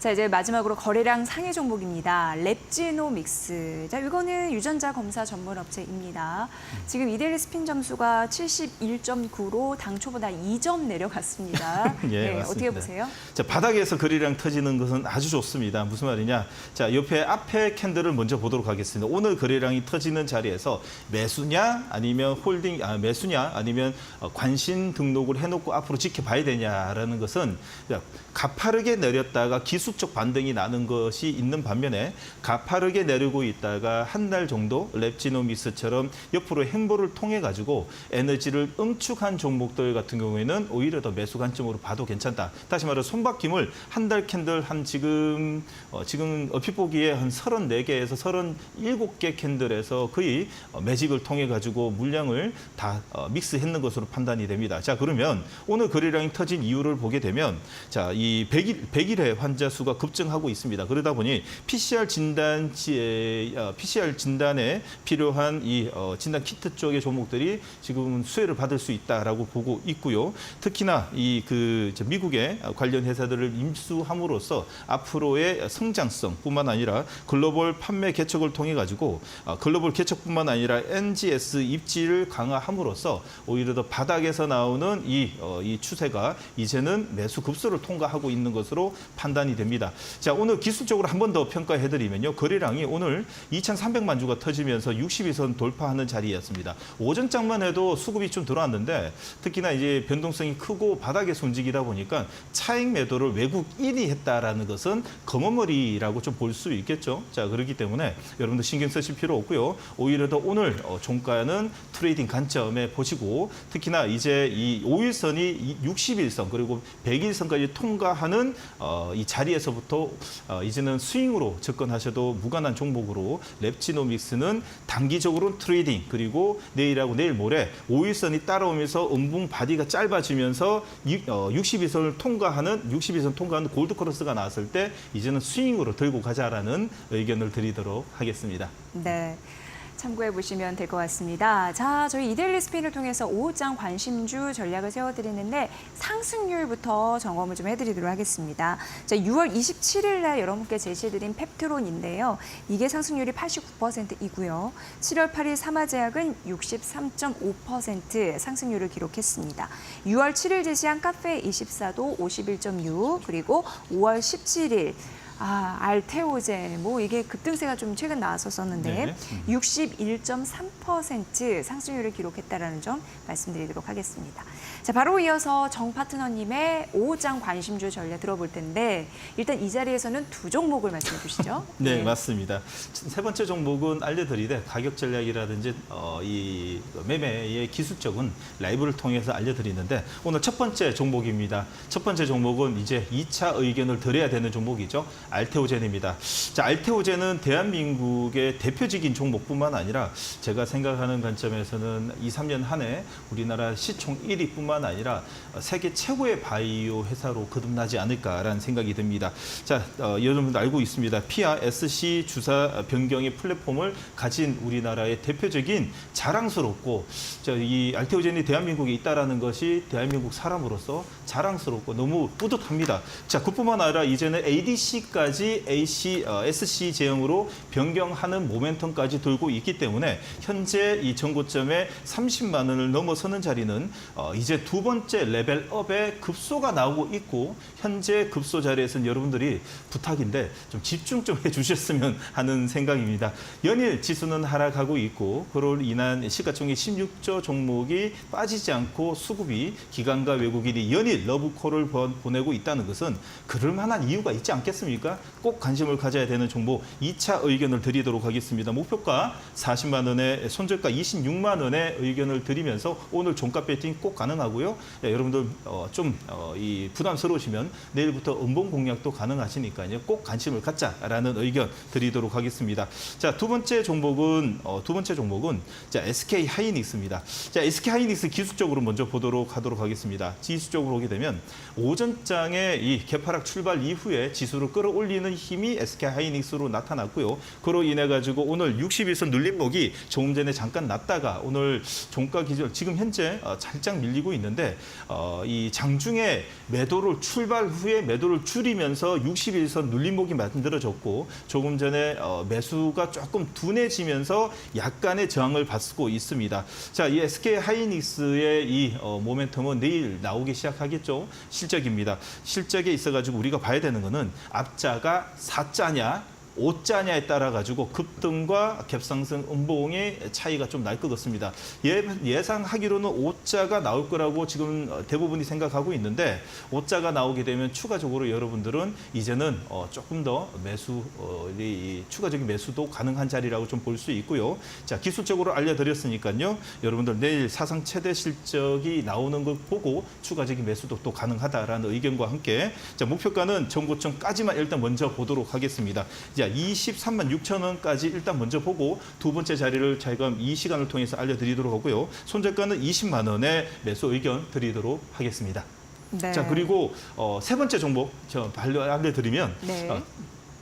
자, 이제 마지막으로 거래량 상위 종목입니다. 랩지노믹스. 자, 이거는 유전자 검사 전문 업체입니다. 지금 이데일리 스핀 점수가 71.9로 당초보다 2점 내려갔습니다. 예, 네, 맞습니다. 어떻게 보세요? 자, 바닥에서 거래량 터지는 것은 아주 좋습니다. 무슨 말이냐? 자, 옆에 앞에 캔들을 먼저 보도록 하겠습니다. 오늘 거래량이 터지는 자리에서 매수냐 아니면 매수냐 아니면 관심 등록을 해놓고 앞으로 지켜봐야 되냐라는 것은 가파르게 내렸다가 기술적 반등이 나는 것이 있는 반면에 가파르게 내리고 있다가 한 달 정도 랩지노믹스처럼 옆으로 행보를 통해 가지고 에너지를 응축한 종목들 같은 경우에는 오히려 더 매수 관점으로 봐도 괜찮다. 다시 말해 손바뀜을 한 달 캔들 한 지금 얼핏 보기에 한 34개에서 37개 캔들에서 거의 매집을 통해 가지고 물량을 다 믹스했는 것으로 판단이 됩니다. 자, 그러면 오늘 거래량이 터진 이유를 보게 되면 자, 이 100일의 환자 수가 급증하고 있습니다. 그러다 보니 PCR 진단에 필요한 이 진단 키트 쪽의 종목들이 지금 수혜를 받을 수 있다라고 보고 있고요. 특히나 미국의 관련 회사들을 인수함으로써 앞으로의 성장성뿐만 아니라 글로벌 판매 개척을 통해 가지고 글로벌 개척뿐만 아니라 NGS 입지를 강화함으로써 오히려 더 바닥에서 나오는 이 추세가 이제는 매수 급소를 통과하고 있는 것으로 판단이 됩니다. 자, 오늘 기술적으로 한 번 더 평가해드리면요. 거래량이 오늘 2,300만 주가 터지면서 62선 돌파하는 자리였습니다. 오전장만 해도 수급이 좀 들어왔는데 특히나 이제 변동성이 크고 바닥에서 움직이다 보니까 차익 매도를 외국인이 했다라는 것은 검은머리라고 좀 볼 수 있겠죠. 자, 그렇기 때문에 여러분들 신경 쓰실 필요 없고요. 오히려 더 오늘 종가는 트레이딩 관점에 보시고 특히나 이제 이 5일선이 60일선 그리고 100일선까지 통과하는 이 자리에서부터 이제는 스윙으로 접근하셔도 무관한 종목으로 랩지노믹스는 단기적으로 트레이딩 그리고 내일하고 내일 모레 5일선이 따라오면서 음봉 바디가 짧아지면서 62선 통과하는 골드크로스가 나왔을 때 이제는 스윙으로 들고 가자라는 의견을 드리도록 하겠습니다. 네. 참고해 보시면 될 것 같습니다. 자, 저희 이데일리 스핀을 통해서 오후장 관심주 전략을 세워드리는데 상승률부터 점검을 좀 해드리도록 하겠습니다. 자, 6월 27일 날 여러분께 제시해드린 펩트론인데요. 이게 상승률이 89%이고요. 7월 8일 사마제약은 63.5% 상승률을 기록했습니다. 6월 7일 제시한 카페24도 51.6 그리고 5월 17일 알테오젠, 이게 급등세가 좀 최근 나왔었는데 네. 61.3% 상승률을 기록했다라는 점 말씀드리도록 하겠습니다. 자, 바로 이어서 정 파트너님의 오후장 관심주 전략 들어볼 텐데 일단 이 자리에서는 두 종목을 말씀해 주시죠. 네, 맞습니다. 세 번째 종목은 알려드리되 가격 전략이라든지 이 매매의 기술적인 라이브를 통해서 알려드리는데 오늘 첫 번째 종목입니다. 첫 번째 종목은 이제 2차 의견을 드려야 되는 종목이죠. 알테오젠입니다. 자, 알테오젠은 대한민국의 대표적인 종목뿐만 아니라 제가 생각하는 관점에서는 2, 3년 한 해 우리나라 시총 1위뿐만 아니라 세계 최고의 바이오 회사로 거듭나지 않을까라는 생각이 듭니다. 자, 여러분들 알고 있습니다. 피아 SC 주사 변경의 플랫폼을 가진 우리나라의 대표적인 자랑스럽고 이 알테오젠이 대한민국에 있다라는 것이 대한민국 사람으로서 자랑스럽고 너무 뿌듯합니다. 자, 그뿐만 아니라 이제는 ADC까지 SC 제형으로 변경하는 모멘텀까지 돌고 있기 때문에 현재 이 전고점에 30만 원을 넘어서는 자리는 이제 두 번째 레벨업의 급소가 나오고 있고 현재 급소 자리에서는 여러분들이 부탁인데 좀 집중 좀 해주셨으면 하는 생각입니다. 연일 지수는 하락하고 있고 그로 인한 시가총액 16조 종목이 빠지지 않고 수급이 기관과 외국인이 연일 러브콜을 보내고 있다는 것은 그럴 만한 이유가 있지 않겠습니까? 않습니까? 꼭 관심을 가져야 되는 종목 2차 의견을 드리도록 하겠습니다. 목표가 40만 원에 손절가 26만 원의 의견을 드리면서 오늘 종가 배팅 꼭 가능하고요. 여러분들 이 부담스러우시면 내일부터 음봉 공략도 가능하시니까요. 꼭 관심을 갖자라는 의견 드리도록 하겠습니다. 자, 두 번째 종목은 자, SK 하이닉스입니다. 자, SK 하이닉스 기술적으로 먼저 보도록 하겠습니다. 지수적으로 보게 되면 오전장에 이 개파락 출발 이후에 지수를 끌어올리는 힘이 SK 하이닉스로 나타났고요. 그로 인해 가지고 오늘 61선 눌림목이 조금 전에 잠깐 났다가 오늘 종가 기준 지금 현재 살짝 밀리고 있는데 이 장중에 매도를 출발 후에 매도를 줄이면서 61선 눌림목이 만들어졌고 조금 전에 매수가 조금 둔해지면서 약간의 저항을 받고 있습니다. 자, 이 SK 하이닉스의 이 모멘텀은 내일 나오기 시작하겠죠. 실적입니다. 실적에 있어가지고 우리가 봐야 되는 거는 앞자가 4자냐 5자냐에 따라 가지고 급등과 갭상승 음봉의 차이가 좀 날 것 같습니다. 예상하기로는 5자가 나올 거라고 지금 대부분이 생각하고 있는데 5자가 나오게 되면 추가적으로 여러분들은 이제는 조금 더 추가적인 매수도 가능한 자리라고 좀 볼 수 있고요. 자, 기술적으로 알려드렸으니까요. 여러분들 내일 사상 최대 실적이 나오는 걸 보고 추가적인 매수도 또 가능하다라는 의견과 함께 자, 목표가는 정고점까지만 일단 먼저 보도록 하겠습니다. 자, 23만 6천 원까지 일단 먼저 보고 두 번째 자리를 저희가 이 시간을 통해서 알려드리도록 하고요. 손절가는 20만 원의 매수 의견 드리도록 하겠습니다. 네. 자, 그리고 세 번째 종목 알려드리면 네.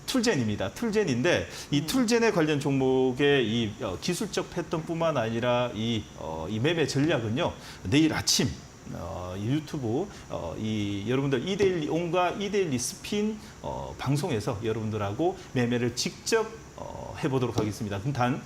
툴젠입니다. 툴젠인데 이 툴젠에 관련 종목의 이 기술적 패턴뿐만 아니라 이 매매 전략은요. 내일 아침 유튜브 여러분들 이데일리 온과 이데일리 스핀 방송에서 여러분들하고 매매를 직접 해보도록 하겠습니다. 단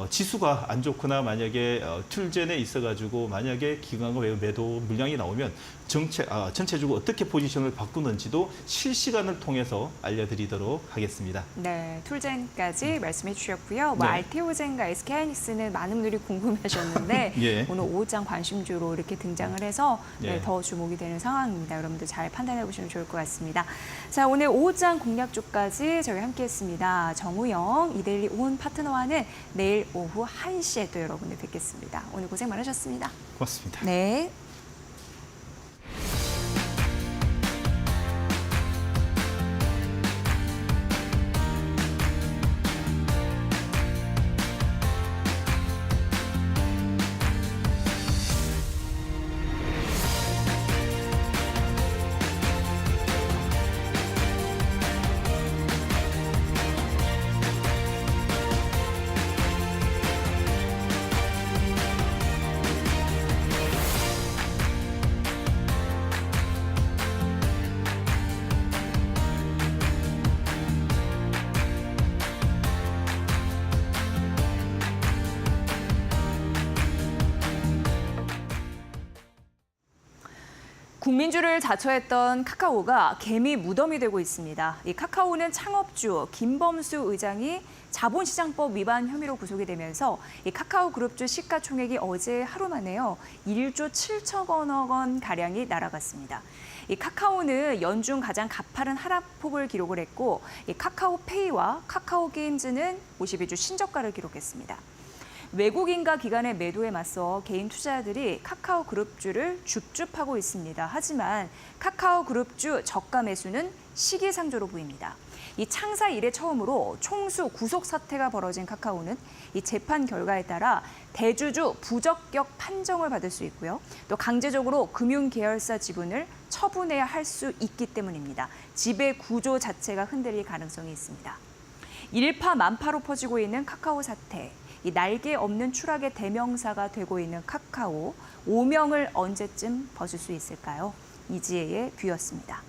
지수가 안 좋거나 만약에 툴젠에 있어가지고 만약에 기관과 매도 물량이 나오면 전체적으로 어떻게 포지션을 바꾸는지도 실시간을 통해서 알려드리도록 하겠습니다. 네, 툴젠까지 말씀해 주셨고요. 뭐 네. 알테오젠과 SK하이닉스는 많은 분들이 궁금해하셨는데 예. 오늘 오후장 관심주로 이렇게 등장을 해서 예. 더 주목이 되는 상황입니다. 여러분들 잘 판단해 보시면 좋을 것 같습니다. 자, 오늘 오후장 공략주까지 저희 함께했습니다. 정우영 이데일리 온 파트너와는 내일 오후 1시에 또 여러분들 뵙겠습니다. 오늘 고생 많으셨습니다. 고맙습니다. 네. 국민주를 자처했던 카카오가 개미 무덤이 되고 있습니다. 이 카카오는 창업주 김범수 의장이 자본시장법 위반 혐의로 구속이 되면서 이 카카오그룹주 시가총액이 어제 하루 만에요 1조 7천억 원 가량이 날아갔습니다. 이 카카오는 연중 가장 가파른 하락폭을 기록을 했고 이 카카오페이와 카카오게임즈는 52주 신저가를 기록했습니다. 외국인과 기관의 매도에 맞서 개인 투자자들이 카카오그룹주를 줍줍하고 있습니다. 하지만 카카오그룹주 저가 매수는 시기상조로 보입니다. 이 창사 이래 처음으로 총수 구속 사태가 벌어진 카카오는 이 재판 결과에 따라 대주주 부적격 판정을 받을 수 있고요. 또 강제적으로 금융계열사 지분을 처분해야 할 수 있기 때문입니다. 지배 구조 자체가 흔들릴 가능성이 있습니다. 일파만파로 퍼지고 있는 카카오 사태. 이 날개 없는 추락의 대명사가 되고 있는 카카오, 오명을 언제쯤 벗을 수 있을까요? 이지혜의 뷰였습니다.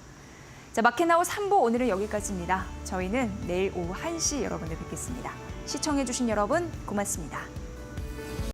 자, 마켓나우 3부 오늘은 여기까지입니다. 저희는 내일 오후 1시 여러분들 뵙겠습니다. 시청해주신 여러분 고맙습니다.